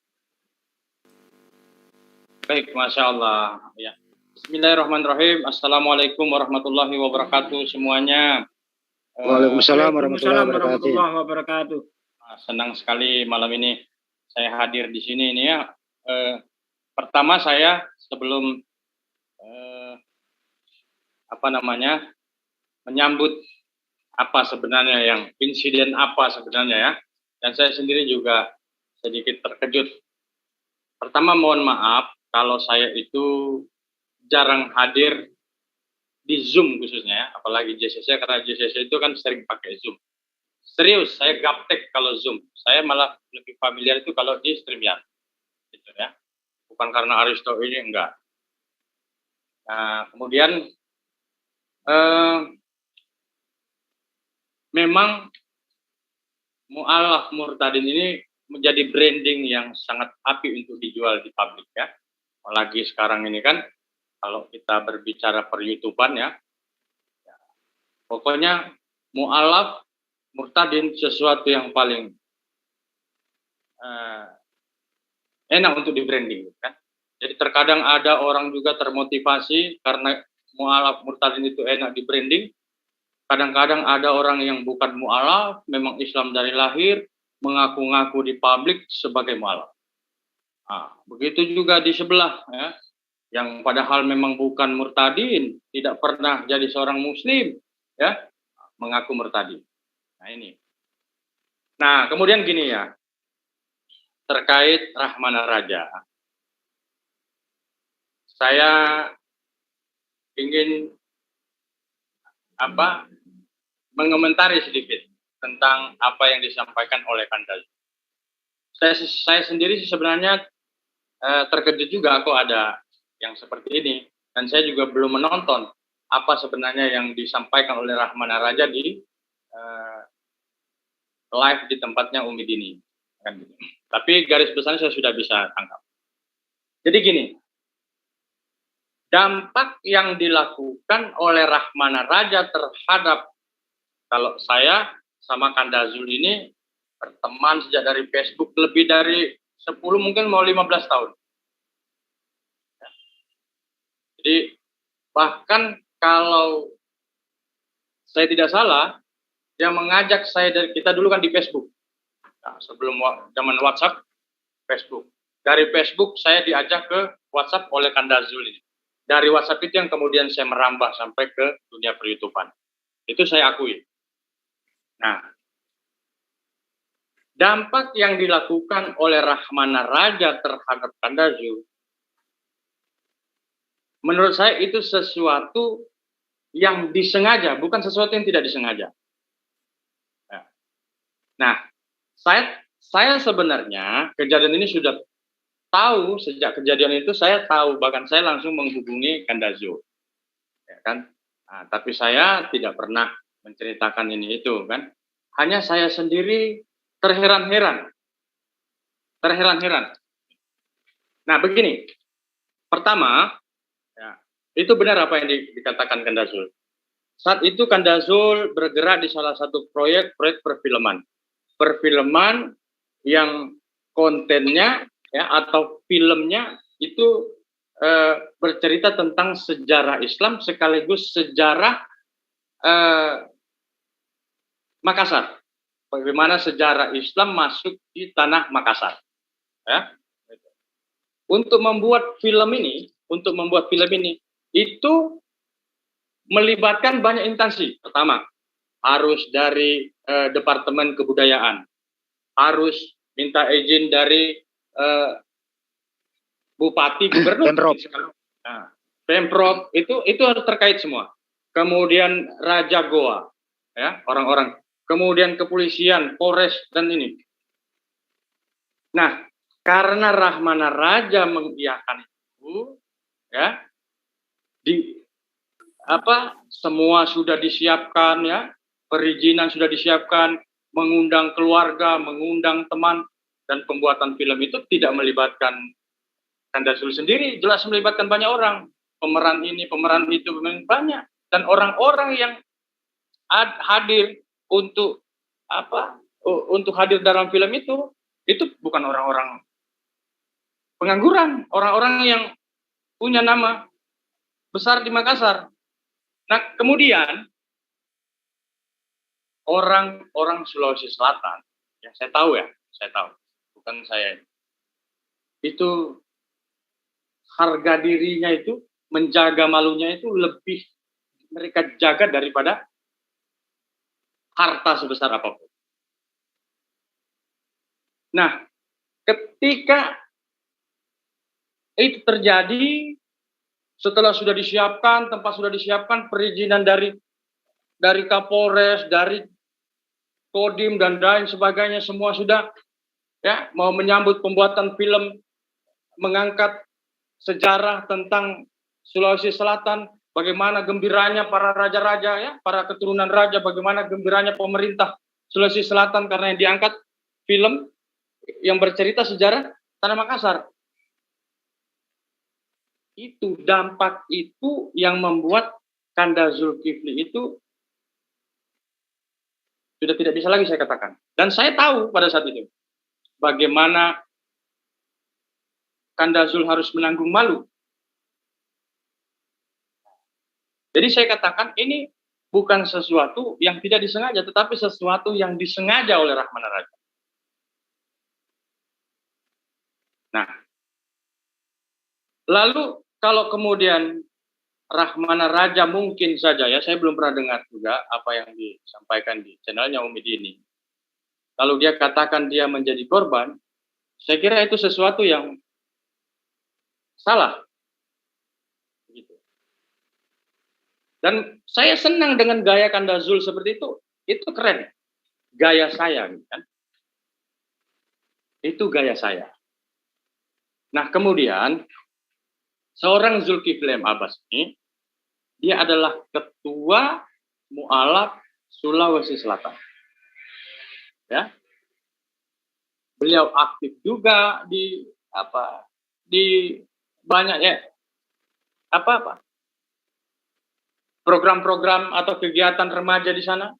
Baik, Masya Allah. Ya. Bismillahirrahmanirrahim. Assalamualaikum warahmatullahi wabarakatuh semuanya. Waalaikumsalam warahmatullahi wabarakatuh. Senang sekali malam ini saya hadir di sini ini ya. Pertama saya sebelum menyambut apa sebenarnya yang insiden apa sebenarnya ya. Dan saya sendiri juga sedikit terkejut. Pertama mohon maaf kalau saya itu jarang hadir di Zoom khususnya ya, apalagi JCC karena JCC itu kan sering pakai Zoom. Serius, saya gaptek kalau Zoom. Saya malah lebih familiar itu kalau di StreamYard. Gitu ya. Bukan karena Aristo ini enggak. Nah, kemudian memang mu'alaf murtadin ini menjadi branding yang sangat apik untuk dijual di publik ya. Apalagi sekarang ini kan kalau kita berbicara per YouTubean ya, pokoknya mu'alaf murtadin sesuatu yang paling enak untuk di branding kan. Jadi terkadang ada orang juga termotivasi karena mu'alaf murtadin itu enak di branding. Kadang-kadang ada orang yang bukan mu'alaf, memang Islam dari lahir, mengaku-ngaku di publik sebagai mu'alaf. Nah, begitu juga di sebelah ya. yang padahal memang bukan murtadin, tidak pernah jadi seorang muslim, ya, mengaku murtadin. Nah ini. Nah kemudian gini ya, terkait Rahmana Raja, saya ingin mengomentari sedikit tentang apa yang disampaikan oleh Kandaz. Saya sendiri sebenarnya terkejut juga kok ada yang seperti ini, dan saya juga belum menonton apa sebenarnya yang disampaikan oleh Rahmana Raja di live di tempatnya Umi Dini. Kan gitu. Tapi garis besarnya saya sudah bisa tangkap. Jadi gini, dampak yang dilakukan oleh Rahmana Raja terhadap, kalau saya sama Kandazul ini berteman sejak dari Facebook lebih dari 10 mungkin mau 15 tahun. Jadi bahkan kalau saya tidak salah, yang mengajak saya dari kita dulu kan di Facebook. Nah, sebelum zaman WhatsApp, Facebook. Dari Facebook saya diajak ke WhatsApp oleh Kandazul ini. Dari WhatsApp itu yang kemudian saya merambah sampai ke dunia per-YouTubean. Itu saya akui. Nah, dampak yang dilakukan oleh Rahmana Raja terhadap Kandazul, menurut saya itu sesuatu yang disengaja, bukan sesuatu yang tidak disengaja. Nah, saya sebenarnya kejadian ini sudah tahu, sejak kejadian itu saya tahu, bahkan saya langsung menghubungi Kandazul, ya kan? Nah, tapi saya tidak pernah menceritakan ini itu kan, hanya saya sendiri terheran-heran. Nah begini, pertama, ya, itu benar apa yang dikatakan Kandazul. Saat itu Kandazul bergerak di salah satu proyek perfilman yang kontennya ya atau filmnya itu bercerita tentang sejarah Islam sekaligus sejarah Makassar. Bagaimana sejarah Islam masuk di tanah Makassar. Ya. Untuk membuat film ini itu melibatkan banyak instansi. Pertama, harus dari Departemen Kebudayaan, harus minta izin dari Bupati, Gubernur, Pemprov, itu harus terkait semua. Kemudian Raja Goa, ya orang-orang. Kemudian kepolisian, Polres dan ini. Nah, karena Rahmana Raja mengiyakan itu, ya, semua sudah disiapkan, ya, perizinan sudah disiapkan, mengundang keluarga, mengundang teman, dan pembuatan film itu tidak melibatkan Kandazul sendiri, jelas melibatkan banyak orang, pemeran ini, pemeran itu, banyak, dan orang-orang yang hadir untuk hadir dalam film itu bukan orang-orang pengangguran, orang-orang yang punya nama besar di Makassar. Nah, kemudian orang Sulawesi Selatan, ya saya tahu, bukan saya, itu harga dirinya itu, menjaga malunya itu lebih mereka jaga daripada harta sebesar apapun. Nah, ketika itu terjadi, setelah sudah disiapkan, tempat sudah disiapkan, perizinan dari Kapolres, dari Kodim dan lain sebagainya, semua sudah, ya, mau menyambut pembuatan film mengangkat sejarah tentang Sulawesi Selatan, bagaimana gembiranya para raja-raja, ya, para keturunan raja, bagaimana gembiranya pemerintah Sulawesi Selatan karena yang diangkat film yang bercerita sejarah Tanah Makassar. Itu dampak itu yang membuat Kandazul Kifli itu sudah tidak bisa lagi saya katakan. Dan saya tahu pada saat itu bagaimana Kandazul harus menanggung malu. Jadi saya katakan ini bukan sesuatu yang tidak disengaja, tetapi sesuatu yang disengaja oleh Rahmana Raja. Nah, lalu kalau kemudian Rahmana Raja mungkin saja ya, saya belum pernah dengar juga apa yang disampaikan di channelnya Umi Dini. Kalau dia katakan dia menjadi korban, saya kira itu sesuatu yang salah. Gitu. Dan saya senang dengan gaya Kanda Zul seperti itu keren. Gaya saya, kan? Itu gaya saya. Nah, kemudian seorang Zulkifli M. Abbas ini, dia adalah ketua Mu'alaf Sulawesi Selatan. Ya. Beliau aktif juga di banyak ya program-program atau kegiatan remaja di sana.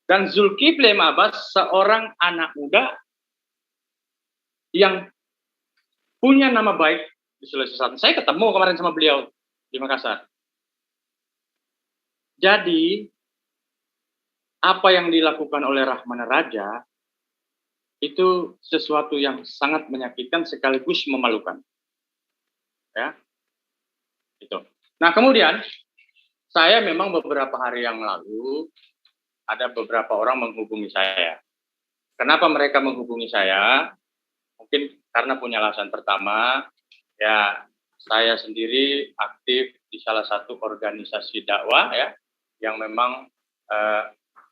Dan Zulkifli M. Abbas seorang anak muda yang punya nama baik di Sulawesi Selatan. Saya ketemu kemarin sama beliau di Makassar. Jadi apa yang dilakukan oleh Rahmana Raja itu sesuatu yang sangat menyakitkan sekaligus memalukan. Ya. Itu. Nah, kemudian saya memang beberapa hari yang lalu ada beberapa orang menghubungi saya. Kenapa mereka menghubungi saya? Mungkin karena punya alasan. Pertama, ya saya sendiri aktif di salah satu organisasi dakwah ya yang memang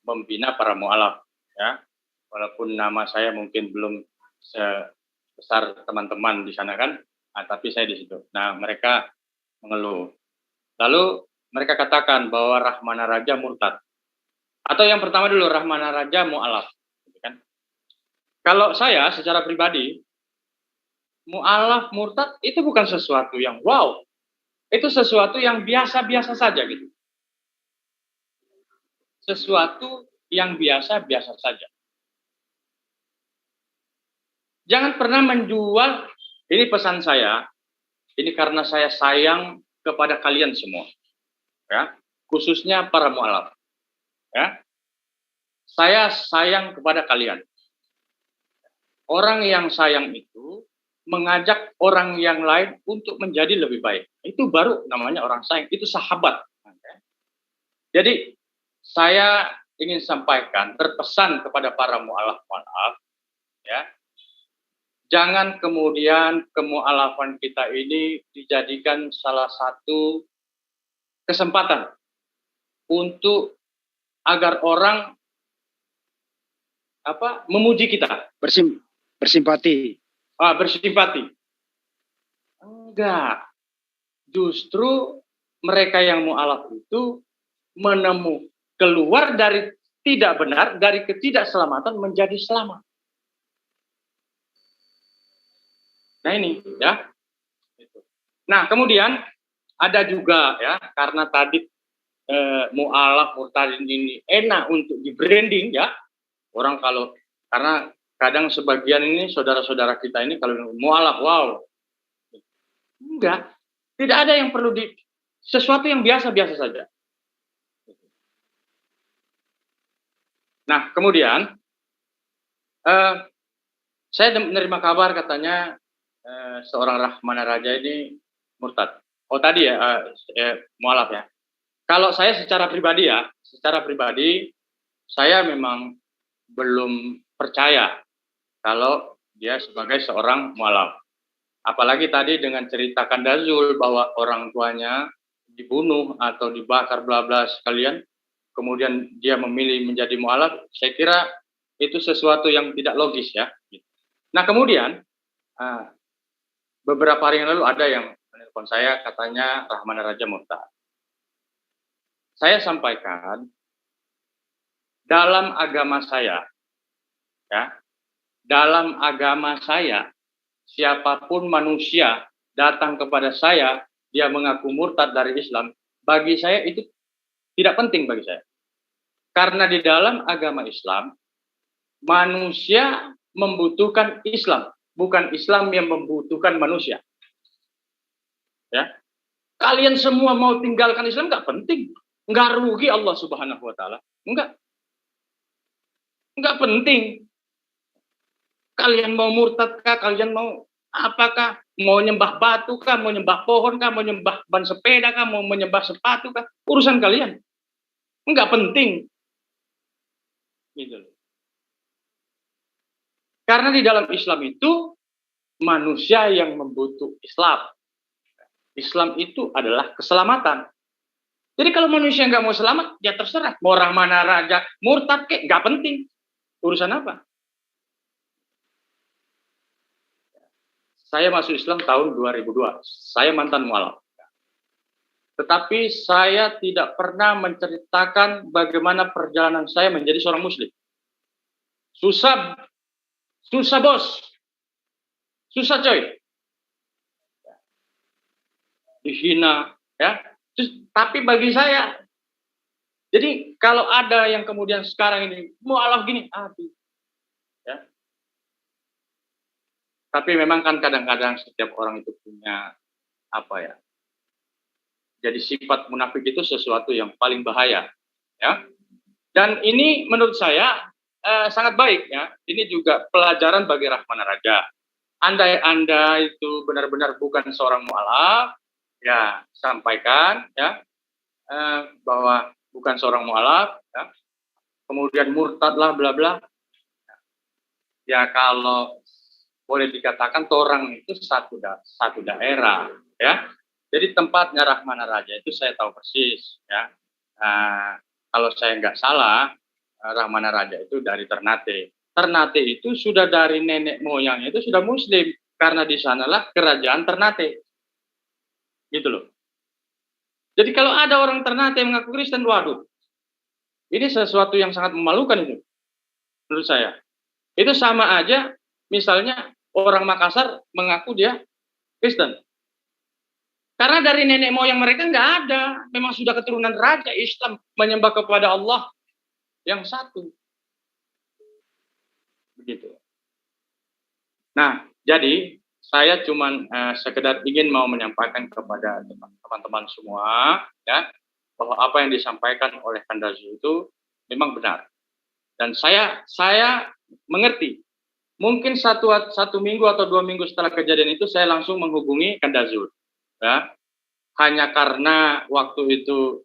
membina para mu'alaf ya. Walaupun nama saya mungkin belum sebesar teman-teman di sana kan, tapi saya di situ. Nah, mereka mengeluh. Lalu mereka katakan bahwa Rahmana Raja murtad. Atau yang pertama dulu, Rahmana Raja mu'alaf. Kan? Kalau saya secara pribadi, mu'alaf murtad itu bukan sesuatu yang wow. Itu sesuatu yang biasa-biasa saja gitu. Sesuatu yang biasa-biasa saja. Jangan pernah menjual, ini pesan saya, ini karena saya sayang kepada kalian semua. Ya, khususnya para mu'alaf. Ya. Saya sayang kepada kalian. Orang yang sayang itu mengajak orang yang lain untuk menjadi lebih baik. Itu baru namanya orang sayang, itu sahabat. Jadi saya ingin sampaikan terpesan kepada para mu'alaf ya. Jangan kemudian kemu'alafan kita ini dijadikan salah satu kesempatan untuk agar orang memuji kita, bersimpati. Bersimpati. Enggak. Justru mereka yang mu'alaf itu keluar dari tidak benar, dari ketidakselamatan menjadi selamat. Nah ini ya. Nah kemudian ada juga ya, karena tadi mu'alaf murtadin ini enak untuk di branding ya. Orang karena kadang sebagian ini saudara-saudara kita ini kalau mu'alaf, wow. Enggak. Tidak ada yang perlu sesuatu yang biasa-biasa saja. Nah, kemudian saya menerima kabar katanya seorang Rahmana Raja ini murtad. Oh tadi ya, mu'alaf ya. Kalau saya secara pribadi saya memang belum percaya kalau dia sebagai seorang mu'alaf. Apalagi tadi dengan cerita Kanda Zul bahwa orang tuanya dibunuh atau dibakar bla bla sekalian, kemudian dia memilih menjadi mu'alaf, saya kira itu sesuatu yang tidak logis ya. Nah kemudian beberapa hari yang lalu ada yang menelpon saya katanya Rahmana Raja murtad. Saya sampaikan dalam agama saya, ya, dalam agama saya, siapapun manusia datang kepada saya, dia mengaku murtad dari Islam, bagi saya itu tidak penting bagi saya. Karena di dalam agama Islam, manusia membutuhkan Islam, bukan Islam yang membutuhkan manusia. Ya, kalian semua mau tinggalkan Islam nggak penting, nggak rugi Allah Subhanahu Wa Taala, nggak penting. Kalian mau murtadkah, kalian mau apakah, Mau nyembah batu kah, mau nyembah pohon kah, mau nyembah ban sepeda kah, mau menyembah sepatu kah, urusan kalian. Enggak penting. Gitu loh. Karena di dalam Islam itu manusia yang membutuhkan Islam. Islam itu adalah keselamatan. Jadi kalau manusia nggak mau selamat, ya terserah. Mau Rahmana Raja, murtad kek, nggak penting. Urusan apa? Saya masuk Islam tahun 2002. Saya mantan mualaf. Tetapi saya tidak pernah menceritakan bagaimana perjalanan saya menjadi seorang muslim. Susah bos. Susah coy. Dihina, ya. Tapi bagi saya, jadi kalau ada yang kemudian sekarang ini mualaf gini, aduh, ya. Tapi memang kan kadang-kadang setiap orang itu punya apa ya? Jadi sifat munafik itu sesuatu yang paling bahaya, ya. Dan ini menurut saya sangat baik, ya. Ini juga pelajaran bagi Rahmana Raja. Andai Anda itu benar-benar bukan seorang mualaf, ya sampaikan, ya, bahwa bukan seorang mualaf, ya. Kemudian murtad lah, bla bla. Ya kalau boleh dikatakan torang itu satu daerah, ya. Jadi tempatnya Rahmana Raja itu saya tahu persis, ya. Kalau saya nggak salah, Rahmana Raja itu dari Ternate. Ternate itu sudah dari nenek moyangnya itu sudah Muslim, karena di sanalah kerajaan Ternate. Gitu loh. Jadi kalau ada orang Ternate yang mengaku Kristen, waduh, ini sesuatu yang sangat memalukan itu, menurut saya. Itu sama aja, misalnya orang Makassar mengaku dia Kristen. Karena dari nenek moyang mereka nggak ada, memang sudah keturunan raja Islam menyembah kepada Allah yang satu. Begitu. Nah, jadi saya cuman sekedar ingin mau menyampaikan kepada teman-teman semua, ya, bahwa apa yang disampaikan oleh Kandazu itu memang benar. Dan saya mengerti. Mungkin satu minggu atau 2 minggu setelah kejadian itu saya langsung menghubungi Kandazu, ya. Hanya karena waktu itu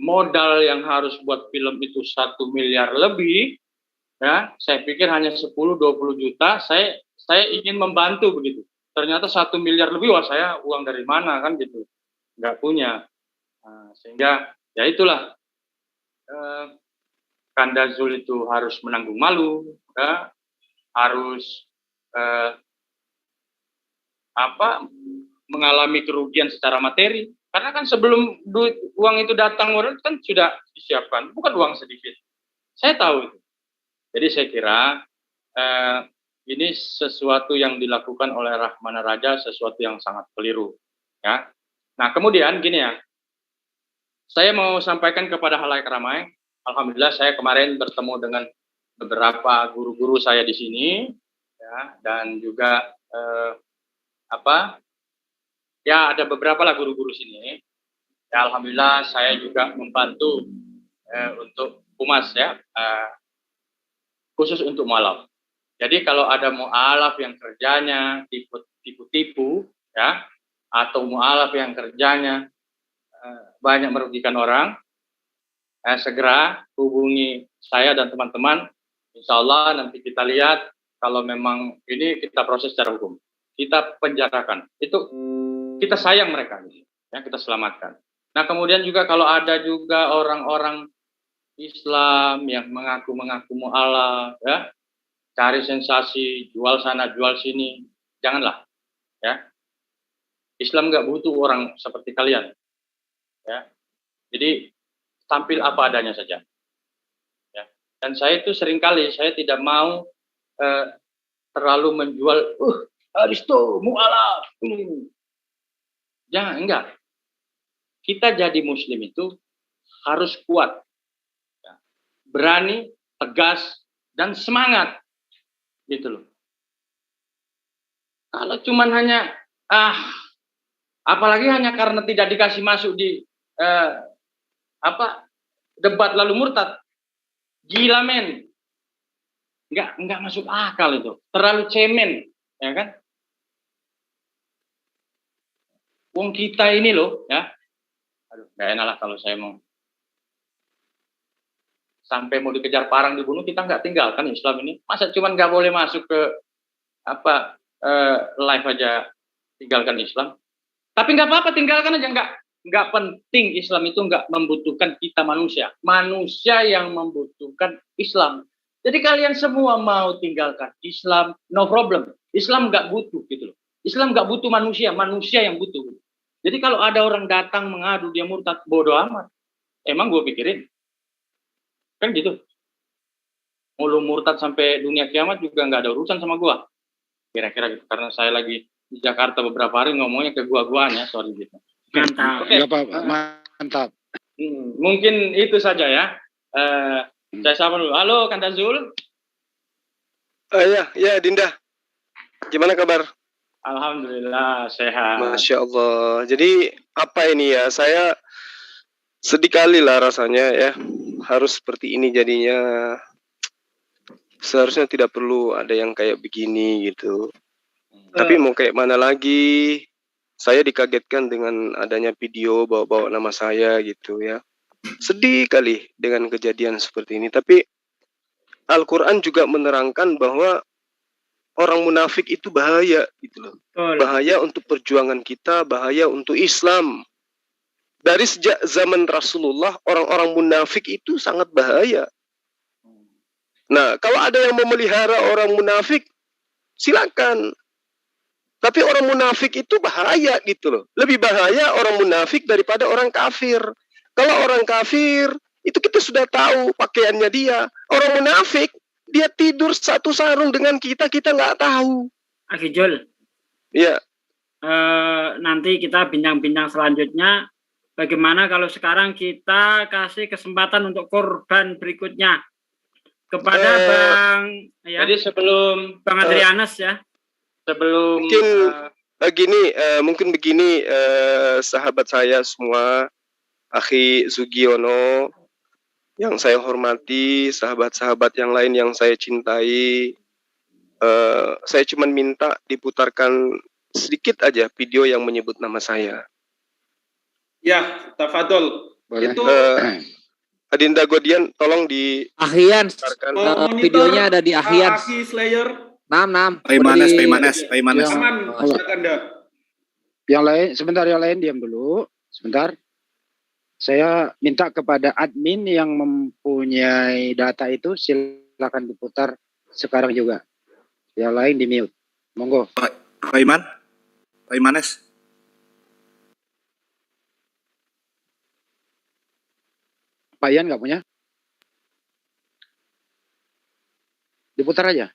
modal yang harus buat film itu 1 miliar lebih, ya, saya pikir hanya 10-20 juta, saya ingin membantu begitu. Ternyata 1 miliar lebih, wah saya uang dari mana kan gitu, nggak punya. Sehingga ya itulah, Kandazul itu harus menanggung malu, ya, harus mengalami kerugian secara materi, karena kan sebelum uang itu datang kan sudah disiapkan, bukan uang sedikit. Saya tahu itu. Jadi saya kira ini sesuatu yang dilakukan oleh Rahmana Raja, sesuatu yang sangat keliru, ya. Nah kemudian gini ya, saya mau sampaikan kepada halayak ramai. Alhamdulillah saya kemarin bertemu dengan beberapa guru-guru saya di sini, ya, dan juga ya ada beberapa lah guru-guru sini. Ya, alhamdulillah saya juga membantu untuk humas, ya, khusus untuk mualaf. Jadi kalau ada mualaf yang kerjanya tipu-tipu, ya, atau mualaf yang kerjanya banyak merugikan orang, segera hubungi saya dan teman-teman. Insya Allah nanti kita lihat, kalau memang ini kita proses secara hukum, kita penjarakan. Itu kita sayang mereka, ya, kita selamatkan. Nah kemudian juga kalau ada juga orang-orang Islam yang mengaku mualaf, ya, cari sensasi, jual sana jual sini, janganlah, ya. Islam nggak butuh orang seperti kalian, ya. Jadi tampil apa adanya saja, ya. Dan saya itu seringkali saya tidak mau terlalu menjual, Aristo mualaf ini. Jangan, enggak. Kita jadi muslim itu harus kuat, ya, berani, tegas, dan semangat, gitu loh. Kalau cuman hanya apalagi hanya karena tidak dikasih masuk di debat lalu murtad, gila men, enggak masuk akal itu, terlalu cemen, ya kan? Wong kita ini loh, ya. Aduh, nggak enak lah kalau saya mau sampai mau dikejar parang dibunuh, kita nggak tinggalkan Islam ini. Masa cuman nggak boleh masuk ke apa live aja tinggalkan Islam? Tapi nggak apa-apa, tinggalkan aja, nggak penting. Islam itu nggak membutuhkan kita manusia yang membutuhkan Islam. Jadi kalian semua mau tinggalkan Islam, no problem. Islam nggak butuh gitu loh. Islam nggak butuh manusia yang butuh. Jadi kalau ada orang datang mengadu dia murtad, bodoh amat. Emang gue pikirin, kan gitu. Mau lu murtad sampai dunia kiamat juga nggak ada urusan sama gue. Kira-kira gitu. Karena saya lagi di Jakarta beberapa hari ngomongnya ke gua-guaan ya, sorry gitu. Mantap. Oke. Mantap. Mungkin itu saja ya. Saya sapa dulu. Halo, Kanta Zul. Ya, Dinda. Gimana kabar? Alhamdulillah sehat. Masya Allah. Jadi apa ini ya? Saya sedih kali lah rasanya ya. Harus seperti ini jadinya. Seharusnya tidak perlu ada yang kayak begini gitu. Tapi mau kayak mana lagi? Saya dikagetkan dengan adanya video bawa-bawa nama saya gitu ya. Sedih kali dengan kejadian seperti ini. Tapi Al-Quran juga menerangkan bahwa orang munafik itu bahaya gitu loh. Bahaya untuk perjuangan kita, bahaya untuk Islam. Dari sejak zaman Rasulullah, orang-orang munafik itu sangat bahaya. Nah, kalau ada yang memelihara orang munafik, silakan. Tapi orang munafik itu bahaya gitu loh. Lebih bahaya orang munafik daripada orang kafir. Kalau orang kafir, itu kita sudah tahu pakaiannya dia. Orang munafik, dia tidur satu sarung dengan kita nggak tahu. Akijul. Iya. Nanti kita bincang-bincang selanjutnya. Bagaimana kalau sekarang kita kasih kesempatan untuk korban berikutnya kepada Bang ya. Jadi sebelum Bang Adrianus ya. Sebelum mungkin begini sahabat saya semua, Akhi Sugiono yang saya hormati, sahabat-sahabat yang lain yang saya cintai, saya cuma minta diputarkan sedikit aja video yang menyebut nama saya. Ya, tafadhol. Boleh. Itu Adinda Godian, tolong di Akhian, monitor videonya ada di Akhian. Aki Slayer. 6. Paimanes. Aman, silakan dah. Yang lain, sebentar, yang lain diam dulu. Sebentar. Saya minta kepada admin yang mempunyai data itu, silakan diputar sekarang juga. Yang lain di mute. Monggo. Paimanes. Pak Ian nggak punya? Diputar aja.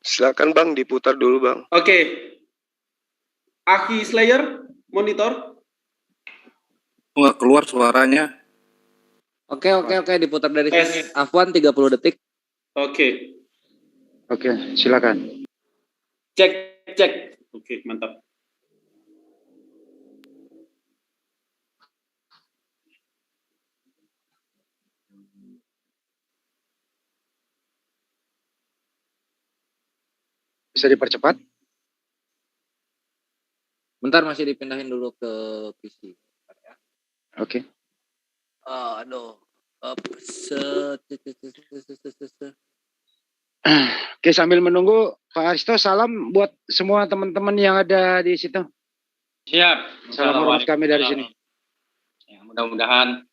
Silakan Bang, diputar dulu Bang. Oke. Aki Slayer, monitor. Nggak keluar suaranya. Oke, diputar dari Tes. sini. Afwan 30 detik. Oke. Oke, silakan. Cek. Oke, mantap. Bisa dipercepat? Bentar, masih dipindahin dulu ke PC. Oke. Aduh. Oke, sambil menunggu Pak Aristo, salam buat semua teman-teman yang ada di situ. siap. Salam hormat kami dari sini. Ya, mudah-mudahan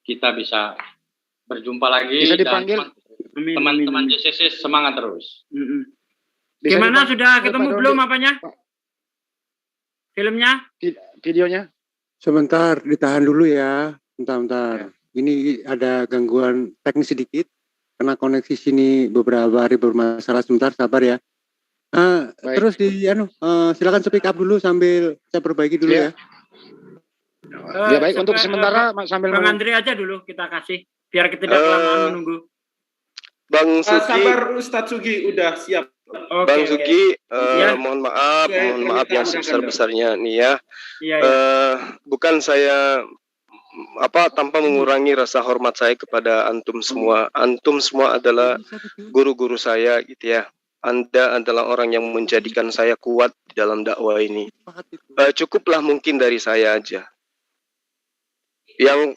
kita bisa berjumpa lagi. Bisa dipanggil. Amin, Teman-teman amin. JCC semangat terus. Bisa Gimana dipanggil, sudah Pak ketemu Dodi? belum apanya? Filmnya? Videonya? Sebentar, ditahan dulu ya. Bentar. Ini ada gangguan teknis sedikit. Karena koneksi sini beberapa hari bermasalah. Sebentar, sabar ya. Baik. Terus silakan speak up dulu sambil saya perbaiki dulu ya. Ya baik, untuk sementara sambil Bang menunggu. Andri aja dulu kita kasih. Biar kita tidak kelamaan menunggu. Bang Sugi, Sabar Ustadz Sugi, udah siap. Oke. Bang Sugi, Ya. mohon maaf yang sebesar-besarnya nih ya. Iya. Bukan saya tanpa mengurangi rasa hormat saya kepada antum semua. Antum semua adalah guru-guru saya gitu ya. Anda adalah orang yang menjadikan saya kuat di dalam dakwah ini. Cukuplah mungkin dari saya aja.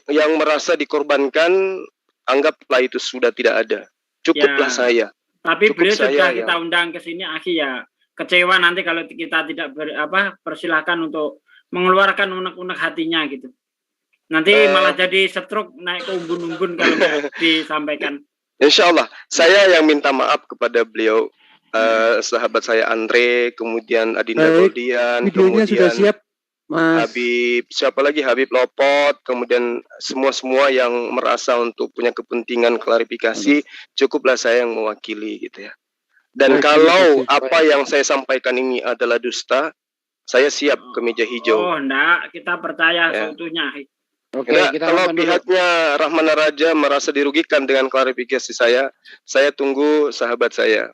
Yang merasa dikorbankan, anggaplah itu sudah tidak ada. Cukuplah Ya, saya. Tapi Cukup beliau saya sudah yang- kita undang ke sini, Akhi, ya kecewa nanti kalau kita tidak persilahkan untuk mengeluarkan unek-unek hatinya gitu. Nanti malah jadi stroke, naik ke umbun-umbun kalau nggak disampaikan. Insya Allah, saya yang minta maaf kepada beliau, sahabat saya Andre, kemudian Adinda Baik, Goldian, videonya sudah kemudian siap, Mas. Habib, siapa lagi, Habib Lopot, kemudian semua yang merasa untuk punya kepentingan klarifikasi, cukuplah saya yang mewakili gitu ya. Dan Baik, kalau terima kasih. apa yang saya sampaikan ini adalah dusta, saya siap ke meja hijau. Oh, enggak, kita percaya Ya. seutuhnya, Akhi. Oke, Enggak, kita kalau lakukan dulu. pihaknya Rahmana Raja merasa dirugikan dengan klarifikasi saya tunggu sahabat saya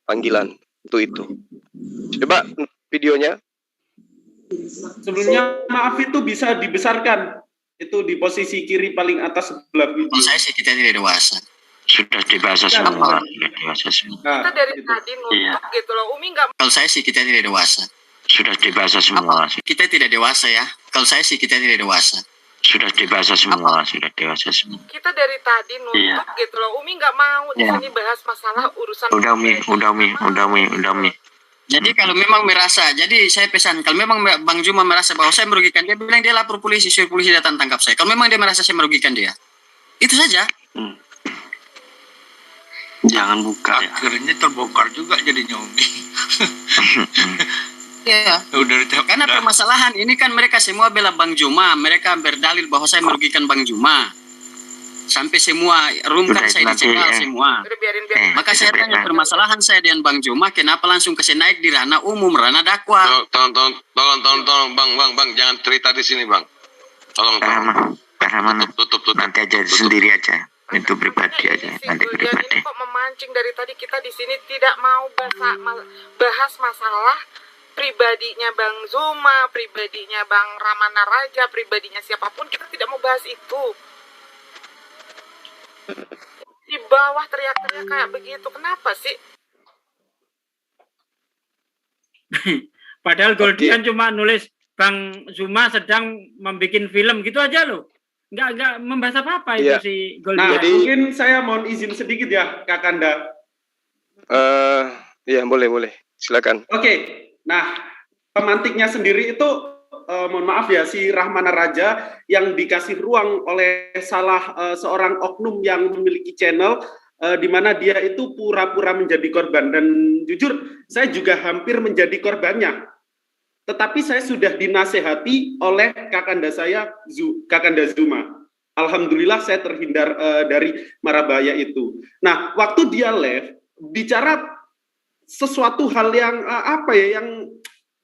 panggilan untuk itu. Coba videonya. Sebelumnya maaf itu bisa dibesarkan. Itu di posisi kiri paling atas sebelah video. Kalau saya sih kita tidak dewasa. Sudah dewasa semua. Sudah dewasa semua. Nah, Kita dari itu. tadi nuntut gitu loh. Umi nggak Kalau saya sih kita tidak dewasa. Sudah dewasa semua. Kita tidak dewasa ya. Kalau saya sih kita tidak dewasa. Sudah dewasa semua. Sudah dewasa semua. kita dari tadi nuntut gitu loh. Umi nggak mau di Iya. sini bahas masalah urusan Udah Mi. pribadi. Jadi kalau memang merasa, jadi saya pesan, kalau memang Bang Juma merasa bahwa saya merugikan dia, bilang dia lapor polisi, suruh polisi datang tangkap saya. Kalau memang dia merasa saya merugikan dia, itu saja. Jangan buka. Akhirnya terbongkar juga jadinya Umi. Iya. Udah Karena permasalahan ini kan mereka semua bela Bang Juma, mereka berdalil bahwa saya merugikan Bang Juma. Sampai semua room kan saya dicekal semua. Udah biarin Maka saya tanya permasalahan saya dengan Bang Juma, kenapa langsung kasih naik di ranah umum, ranah dakwah? Tolong, bang, jangan cerita di sini, bang. Tolong. Tutup. Nanti aja sendiri aja. Itu pribadi aja. Nanti Dan pribadi. ini kok memancing dari tadi kita di sini tidak mau bahas masalah pribadinya Bang Zuma, pribadinya Bang Ramana Raja, pribadinya siapapun, kita tidak mau bahas itu. Di bawah teriak-teriak kayak begitu, kenapa sih? Padahal Goldian cuma nulis Bang Zuma sedang membuat film gitu aja loh. Enggak membahas apa-apa itu Iya. si Nah, Goldian. mungkin saya mohon izin sedikit ya, Kakanda. Ya boleh, silakan. Oke, nah pemantiknya sendiri itu mohon maaf ya, si Rahmana Raja yang dikasih ruang oleh salah seorang oknum yang memiliki channel di mana dia itu pura-pura menjadi korban, dan jujur saya juga hampir menjadi korbannya. Tetapi saya sudah dinasehati oleh kakanda saya, Kakanda Zuma. Alhamdulillah saya terhindar dari mara bahaya itu. Nah, waktu dia live bicara sesuatu hal yang yang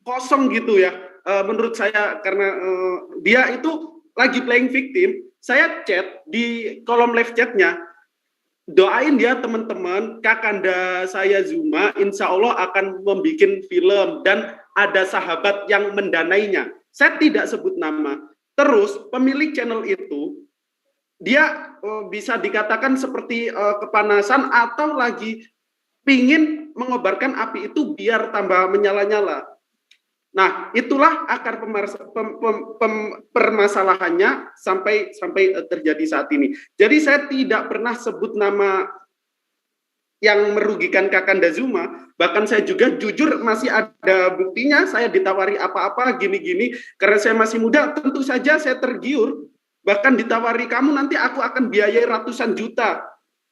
kosong gitu ya, menurut saya, karena dia itu lagi playing victim. Saya chat di kolom live chatnya, doain dia teman-teman, kakanda saya Zuma insya Allah akan membuat film dan ada sahabat yang mendanainya. Saya tidak sebut nama. Terus pemilik channel itu dia bisa dikatakan seperti kepanasan atau lagi pingin mengobarkan api itu biar tambah menyala-nyala. Nah, itulah akar permasalahannya sampai terjadi saat ini. Jadi saya tidak pernah sebut nama yang merugikan Kakanda Zuma, bahkan saya juga jujur masih ada buktinya, saya ditawari apa-apa gini-gini, karena saya masih muda, tentu saja saya tergiur, bahkan ditawari kamu nanti aku akan biayai ratusan juta.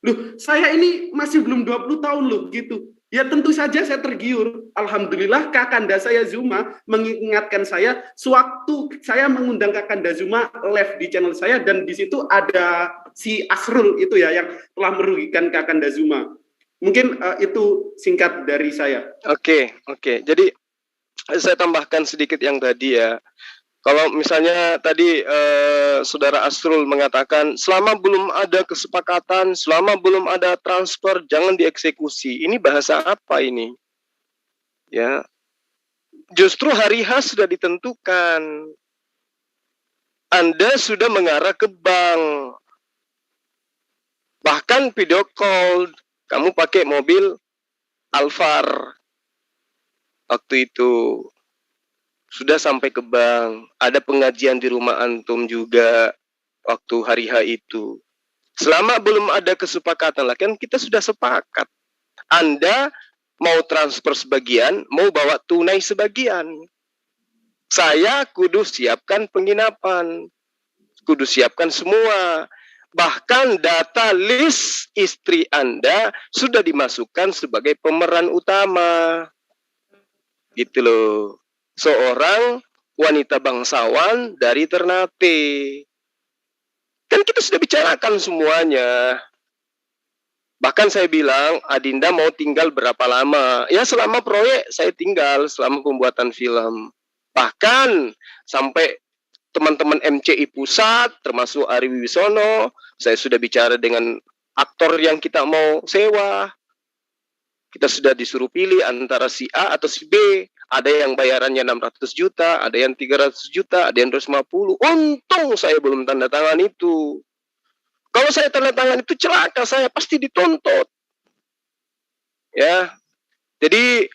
Loh, saya ini masih belum 20 tahun loh gitu. Ya tentu saja saya tergiur. Alhamdulillah Kakanda saya Zuma mengingatkan saya sewaktu saya mengundang Kakanda Zuma live di channel saya, dan di situ ada si Asrul itu ya yang telah merugikan Kakanda Zuma. Mungkin itu singkat dari saya. Oke. Jadi saya tambahkan sedikit yang tadi ya. Kalau misalnya tadi Saudara Asrul mengatakan selama belum ada kesepakatan, selama belum ada transfer, jangan dieksekusi. Ini bahasa apa ini? Ya, justru hari H sudah ditentukan. Anda sudah mengarah ke bank. Bahkan video call, kamu pakai mobil Alfar waktu itu sudah sampai ke bank, ada pengajian di rumah antum juga waktu hari H itu. Selama belum ada kesepakatan lah, kan kita sudah sepakat. Anda mau transfer sebagian, mau bawa tunai sebagian. Saya kudu siapkan penginapan, kudu siapkan semua. Bahkan data list istri Anda sudah dimasukkan sebagai pemeran utama. Gitu loh. Seorang wanita bangsawan dari Ternate. Kan kita sudah bicarakan semuanya. Bahkan saya bilang, Adinda mau tinggal berapa lama? Ya selama proyek saya tinggal, selama pembuatan film. Bahkan sampai teman-teman MCI pusat, termasuk Ari Wibisono, saya sudah bicara dengan aktor yang kita mau sewa. Kita sudah disuruh pilih antara si A atau si B. Ada yang bayarannya 600 juta, ada yang 300 juta, ada yang 250. Untung saya belum tanda tangan itu. Kalau saya tanda tangan itu celaka, saya pasti dituntut. Ya, jadi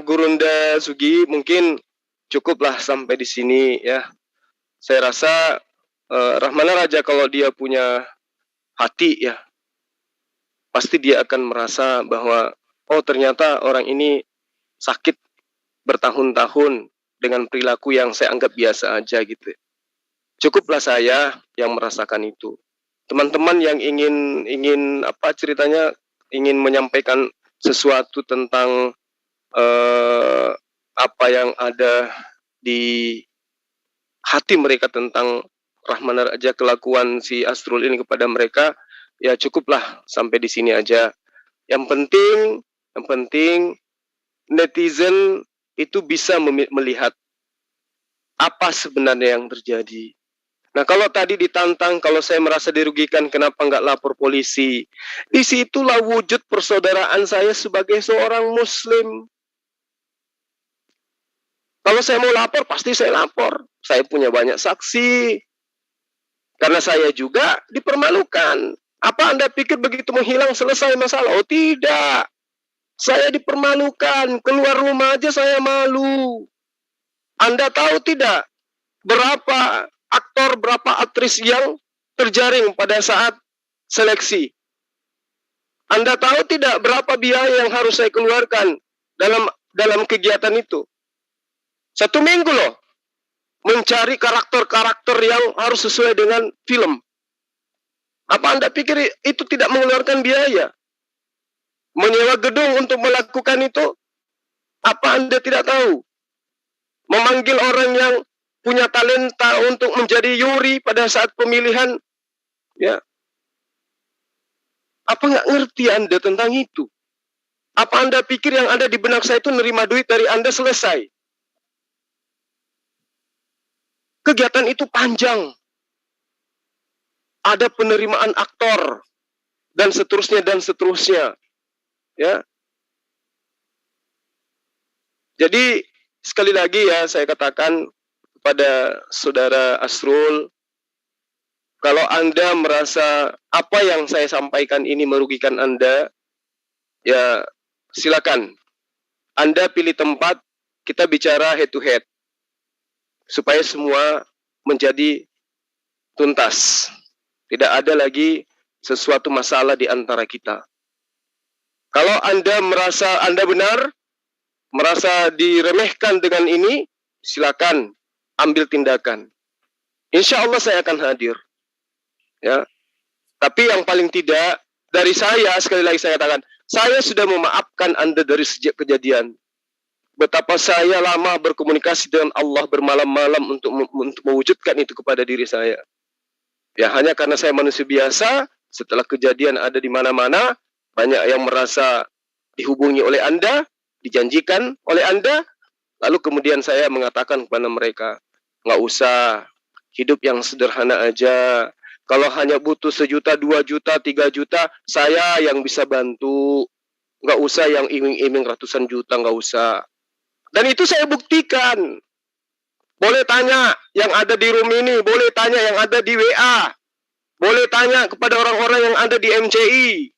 Gurunda Sugi mungkin cukuplah sampai di sini ya. Saya rasa Rahmana Raja kalau dia punya hati ya, pasti dia akan merasa bahwa oh ternyata orang ini sakit bertahun-tahun dengan perilaku yang saya anggap biasa aja gitu. Cukuplah saya yang merasakan itu. Teman-teman yang ingin apa ceritanya, ingin menyampaikan sesuatu tentang apa yang ada di hati mereka tentang Rahmana Raja, kelakuan si Asrul ini kepada mereka, ya cukuplah sampai di sini aja. Yang penting netizen itu bisa melihat apa sebenarnya yang terjadi. Nah kalau tadi ditantang, kalau saya merasa dirugikan, kenapa nggak lapor polisi? Disitulah wujud persaudaraan saya sebagai seorang Muslim. Kalau saya mau lapor, pasti saya lapor. Saya punya banyak saksi. Karena saya juga dipermalukan. Apa Anda pikir begitu menghilang selesai masalah? Oh tidak. Saya dipermalukan. Keluar rumah aja saya malu. Anda tahu tidak berapa aktor, berapa aktris yang terjaring pada saat seleksi? Anda tahu tidak berapa biaya yang harus saya keluarkan dalam kegiatan itu? 1 minggu loh, mencari karakter-karakter yang harus sesuai dengan film. Apa Anda pikir itu tidak mengeluarkan biaya? Menyewa gedung untuk melakukan itu, apa Anda tidak tahu? Memanggil orang yang punya talenta untuk menjadi juri pada saat pemilihan, ya. Apa nggak ngerti Anda tentang itu? Apa Anda pikir yang ada di benak saya itu nerima duit dari Anda selesai? Kegiatan itu panjang. Ada penerimaan aktor dan seterusnya dan seterusnya. Ya. Jadi sekali lagi ya saya katakan kepada saudara Asrul, kalau Anda merasa apa yang saya sampaikan ini merugikan Anda, ya silakan. Anda pilih tempat, kita bicara head to head. Supaya semua menjadi tuntas. Tidak ada lagi sesuatu masalah di antara kita. Kalau Anda merasa Anda benar, merasa diremehkan dengan ini, silakan ambil tindakan. Insya Allah saya akan hadir. Ya. Tapi yang paling tidak, dari saya, sekali lagi saya katakan, saya sudah memaafkan Anda dari sejak kejadian. Betapa saya lama berkomunikasi dengan Allah bermalam-malam untuk mewujudkan itu kepada diri saya. Ya hanya karena saya manusia biasa, setelah kejadian ada di mana-mana, banyak yang merasa dihubungi oleh Anda, dijanjikan oleh Anda, lalu kemudian saya mengatakan kepada mereka, nggak usah, hidup yang sederhana aja. Kalau hanya butuh 1 juta, 2 juta, 3 juta, saya yang bisa bantu. Nggak usah yang iming-iming ratusan juta, nggak usah. Dan itu saya buktikan. Boleh tanya yang ada di room ini, boleh tanya yang ada di WA, boleh tanya kepada orang-orang yang ada di MCI.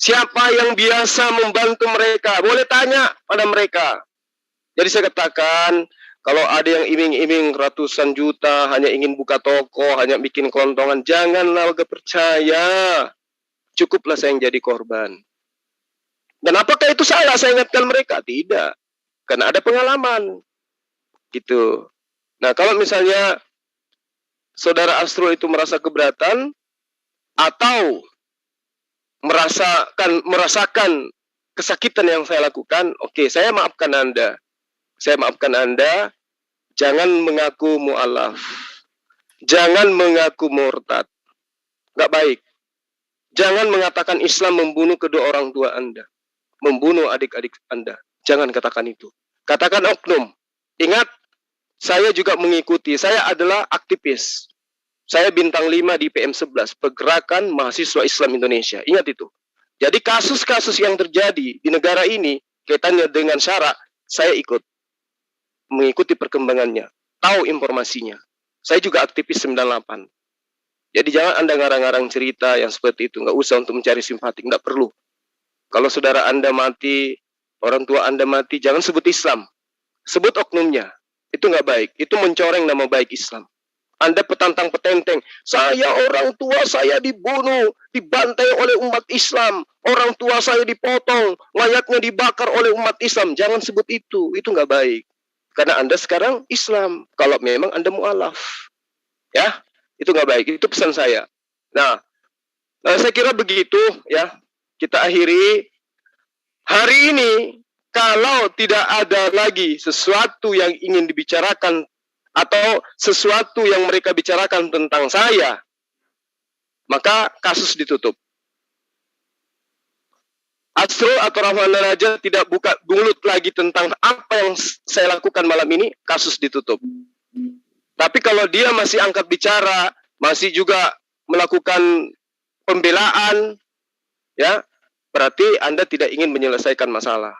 Siapa yang biasa membantu mereka? Boleh tanya pada mereka. Jadi saya katakan, kalau ada yang iming-iming ratusan juta, hanya ingin buka toko, hanya bikin kelontongan, janganlah warga percaya. Cukuplah saya yang jadi korban. Dan apakah itu salah? Saya ingatkan mereka. Tidak. Karena ada pengalaman. Gitu. Nah, kalau misalnya saudara Asrul itu merasa keberatan, atau merasakan kesakitan yang saya lakukan, oke, saya maafkan Anda. Saya maafkan Anda. Jangan mengaku mu'alaf. Jangan mengaku murtad. Nggak baik. Jangan mengatakan Islam membunuh kedua orang tua Anda. Membunuh adik-adik Anda. Jangan katakan itu. Katakan oknum. Ingat, saya juga mengikuti. Saya adalah aktivis. Saya bintang 5 di PM11, Pergerakan Mahasiswa Islam Indonesia. Ingat itu. Jadi kasus-kasus yang terjadi di negara ini, kaitannya dengan syarak, saya ikut. Mengikuti perkembangannya. Tahu informasinya. Saya juga aktivis 98. Jadi jangan Anda ngarang-ngarang cerita yang seperti itu. Nggak usah untuk mencari simpatik. Nggak perlu. Kalau saudara Anda mati, orang tua Anda mati, jangan sebut Islam. Sebut oknumnya. Itu nggak baik. Itu mencoreng nama baik Islam. Anda petantang petenteng, saya orang tua saya dibunuh, dibantai oleh umat Islam, orang tua saya dipotong, mayatnya dibakar oleh umat Islam. Jangan sebut itu nggak baik. Karena Anda sekarang Islam, kalau memang Anda mu'alaf. Ya, itu nggak baik, itu pesan saya. Nah, saya kira begitu ya, kita akhiri. Hari ini, kalau tidak ada lagi sesuatu yang ingin dibicarakan, atau sesuatu yang mereka bicarakan tentang saya, maka kasus ditutup. Asrul atau Rahmana Raja tidak buka mulut lagi tentang apa yang saya lakukan malam ini, kasus ditutup. Tapi kalau dia masih angkat bicara, masih juga melakukan pembelaan, ya, berarti Anda tidak ingin menyelesaikan masalah.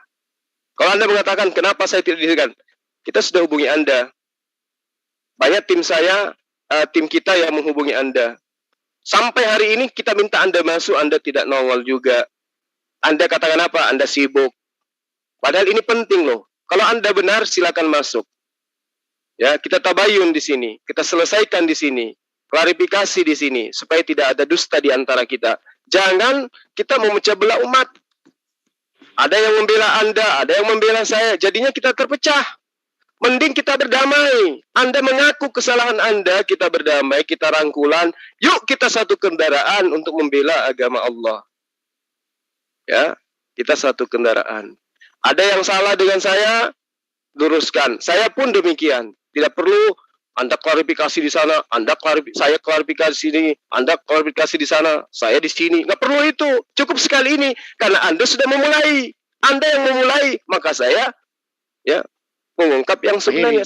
Kalau Anda mengatakan, kenapa saya tidak dihentikan? Kita sudah hubungi Anda. Banyak tim saya, tim kita yang menghubungi Anda. Sampai hari ini kita minta Anda masuk, Anda tidak nongol juga. Anda katakan apa? Anda sibuk. Padahal ini penting loh. Kalau Anda benar, silakan masuk. Ya, kita tabayun di sini. Kita selesaikan di sini. Klarifikasi di sini. Supaya tidak ada dusta di antara kita. Jangan kita memecah belah umat. Ada yang membela Anda, ada yang membela saya. Jadinya kita terpecah. Mending kita berdamai. Anda mengaku kesalahan Anda, kita berdamai, kita rangkulan. Yuk kita satu kendaraan untuk membela agama Allah. Ya, kita satu kendaraan. Ada yang salah dengan saya, luruskan. Saya pun demikian. Tidak perlu Anda klarifikasi di sana, saya klarifikasi di sini, Anda klarifikasi di sana, saya di sini. Nggak perlu itu. Cukup sekali ini. Karena Anda sudah memulai. Anda yang memulai, maka saya ya mengungkap yang sebenarnya.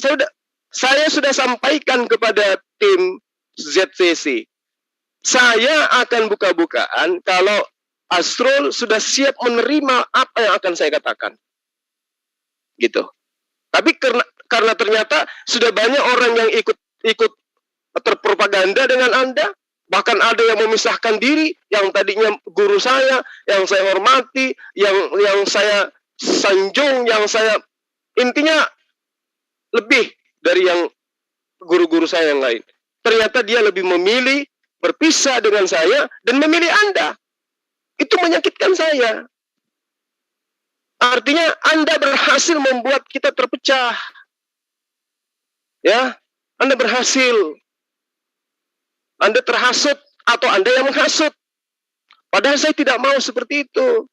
Saya sudah sampaikan kepada tim ZCC. Saya akan buka-bukaan kalau Asrul sudah siap menerima apa yang akan saya katakan. Gitu. Tapi karena ternyata sudah banyak orang yang ikut terpropaganda dengan Anda, bahkan ada yang memisahkan diri, yang tadinya guru saya, yang saya hormati, yang saya sanjung, yang saya intinya lebih dari yang guru-guru saya yang lain. Ternyata dia lebih memilih berpisah dengan saya dan memilih Anda. Itu menyakitkan saya. Artinya Anda berhasil membuat kita terpecah. Ya, Anda berhasil. Anda terhasut atau Anda yang menghasut. Padahal saya tidak mau seperti itu.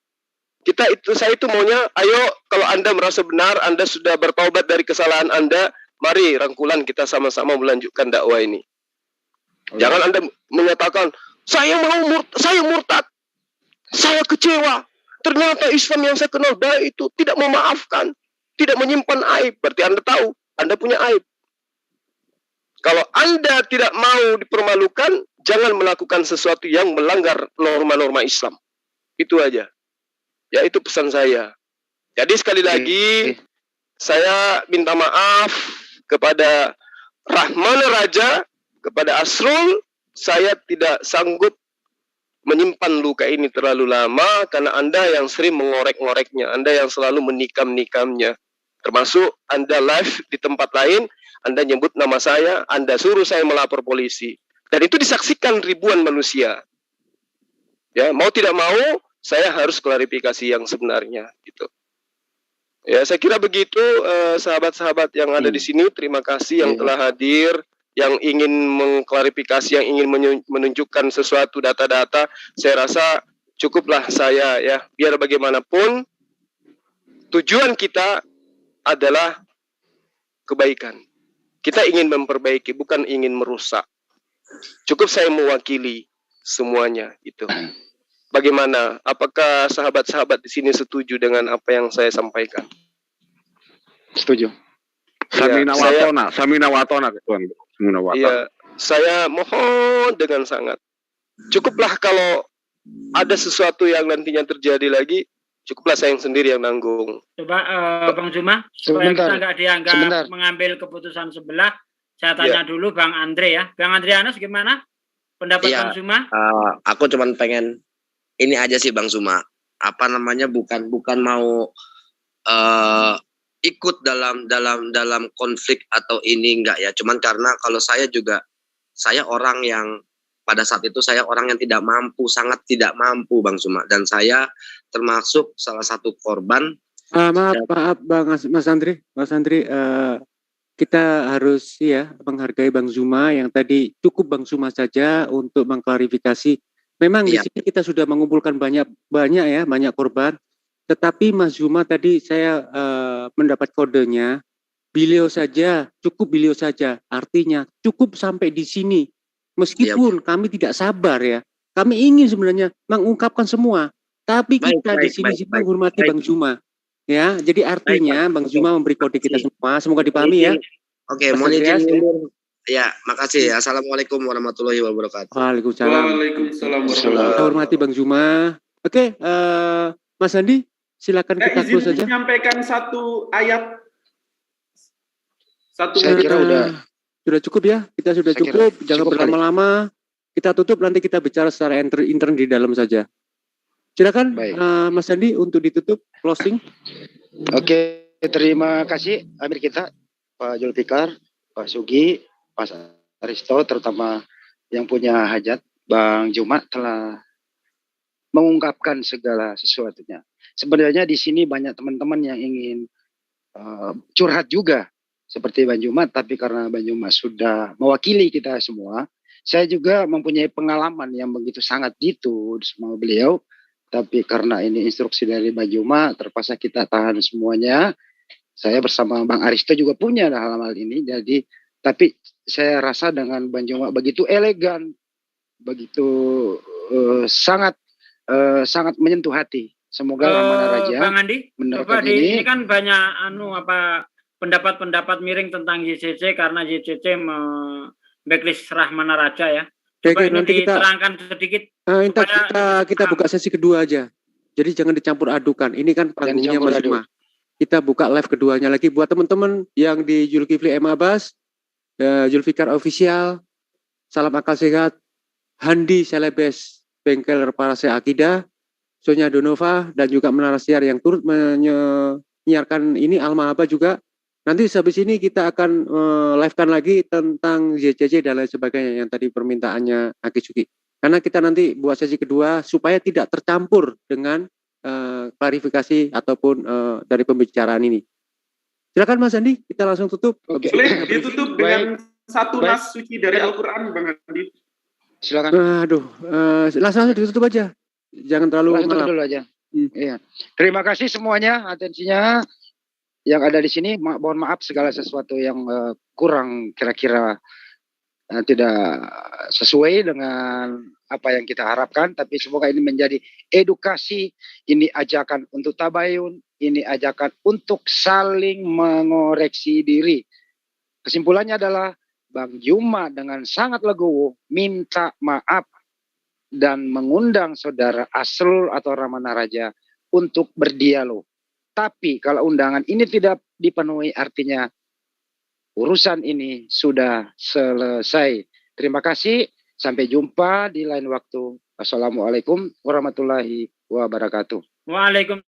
Saya itu maunya, ayo kalau Anda merasa benar, Anda sudah bertaubat dari kesalahan Anda, mari rangkulan kita sama-sama melanjutkan dakwah ini. Jangan Anda menyatakan, saya murtad, saya kecewa. Ternyata Islam yang saya kenal baik itu tidak memaafkan, tidak menyimpan aib. Berarti Anda tahu, Anda punya aib. Kalau Anda tidak mau dipermalukan, jangan melakukan sesuatu yang melanggar norma-norma Islam. Itu aja. Ya, itu pesan saya. Jadi sekali lagi, saya minta maaf kepada Rahmana Raja, kepada Asrul, saya tidak sanggup menyimpan luka ini terlalu lama karena Anda yang sering mengorek-ngoreknya, Anda yang selalu menikam-nikamnya. Termasuk Anda live di tempat lain, Anda nyebut nama saya, Anda suruh saya melapor polisi. Dan itu disaksikan ribuan manusia. Ya, mau tidak mau, saya harus klarifikasi yang sebenarnya gitu. Ya, saya kira begitu sahabat-sahabat yang ada di sini. Terima kasih yang telah hadir, yang ingin mengklarifikasi, yang ingin menunjukkan sesuatu data-data. Saya rasa cukuplah saya ya. Biar bagaimanapun tujuan kita adalah kebaikan. Kita ingin memperbaiki, bukan ingin merusak. Cukup saya mewakili semuanya itu. Bagaimana? Apakah sahabat-sahabat di sini setuju dengan apa yang saya sampaikan? Setuju. Samina watona, Tuan. Samina watona. Iya, saya mohon dengan sangat. Cukuplah kalau ada sesuatu yang nantinya terjadi lagi, cukuplah saya yang sendiri yang nanggung. Coba Bang Zuma, supaya kita nggak dianggap mengambil keputusan sebelah, saya tanya dulu Bang Andre ya. Bang Andrianus gimana pendapat Bang Zuma? Aku cuman pengen ini aja sih Bang Zuma. Apa namanya, bukan mau ikut dalam konflik atau ini enggak ya. Cuman karena kalau saya orang yang pada saat itu saya orang yang tidak mampu, sangat tidak mampu Bang Zuma, dan saya termasuk salah satu korban. Maaf Bang Mas Andri, kita harus ya menghargai Bang Zuma yang tadi. Cukup Bang Zuma saja untuk mengklarifikasi. Memang di sini kita sudah mengumpulkan banyak korban. Tetapi Mas Zuma tadi saya mendapat kodenya, beliau saja, artinya cukup sampai di sini. Meskipun kami tidak sabar ya, kami ingin sebenarnya mengungkapkan semua, tapi kita di sini menghormati Bang Zuma. Ya, jadi artinya Bang Zuma memberi kode kita semua, semoga dipahami ya. Oke, mohon izin mundur. Ya, makasih. Assalamualaikum warahmatullahi wabarakatuh. Waalaikumsalam. Waalaikumsalam Kita hormati Bang Zuma. Oke, Mas Andi, silakan kita close saja. Menyampaikan satu ayat. Saya kira sudah cukup ya. Kita sudah cukup. Jangan berlama-lama. Kita tutup, nanti kita bicara secara intern di dalam saja. Silakan Mas Andi untuk ditutup closing. Oke, terima kasih Amir kita, Pak Zulfikar, Pak Sugi, Pak Aristo, terutama yang punya hajat, Bang Zuma telah mengungkapkan segala sesuatunya. Sebenarnya di sini banyak teman-teman yang ingin curhat juga seperti Bang Zuma, tapi karena Bang Zuma sudah mewakili kita semua, saya juga mempunyai pengalaman yang begitu sangat gitu sama beliau. Tapi karena ini instruksi dari Bang Zuma, terpaksa kita tahan semuanya. Saya bersama Bang Aristo juga punya dalam hal ini. Jadi, tapi saya rasa dengan Bang Zuma begitu elegan, begitu sangat menyentuh hati. Semoga Rahmana Raja. Bang Andi, coba ini kan banyak pendapat-pendapat miring tentang JCC karena JCC backlist Rahmana Raja ya. Coba nanti kita terangkan sedikit. Kita buka sesi kedua aja. Jadi jangan dicampur adukan. Ini kan panggungnya Mas Zuma. Kita buka live keduanya lagi buat teman-teman yang di Zulkifli M. Abbas, Zulfikar Official, Salam Akal Sehat, Handi Selebes, Bengkel Reparasi Akidah, Sonya Donova, dan juga Menara Siar yang turut menyiarkan ini, Al-Mahaba juga. Nanti habis ini kita akan live-kan lagi tentang JCC dan lain sebagainya yang tadi permintaannya Akitsuki. Karena kita nanti buat sesi kedua supaya tidak tercampur dengan klarifikasi ataupun dari pembicaraan ini. Silakan Mas Andi, kita langsung tutup. Boleh ditutup dengan satu nas suci dari Al-Quran, Bang Andi. Silakan. Langsung ditutup aja. Jangan terlalu malam. Dulu aja. Iya. Terima kasih semuanya atensinya. Yang ada di sini, mohon maaf segala sesuatu yang kurang kira-kira tidak sesuai dengan apa yang kita harapkan, tapi semoga ini menjadi edukasi, ini ajakan untuk tabayun, ini ajakan untuk saling mengoreksi diri. Kesimpulannya adalah Bang Zuma dengan sangat legowo minta maaf dan mengundang saudara Asrul atau Rahmana Raja untuk berdialog. Tapi kalau undangan ini tidak dipenuhi, artinya urusan ini sudah selesai. Terima kasih. Sampai jumpa di lain waktu. Assalamualaikum warahmatullahi wabarakatuh. Waalaikumsalam.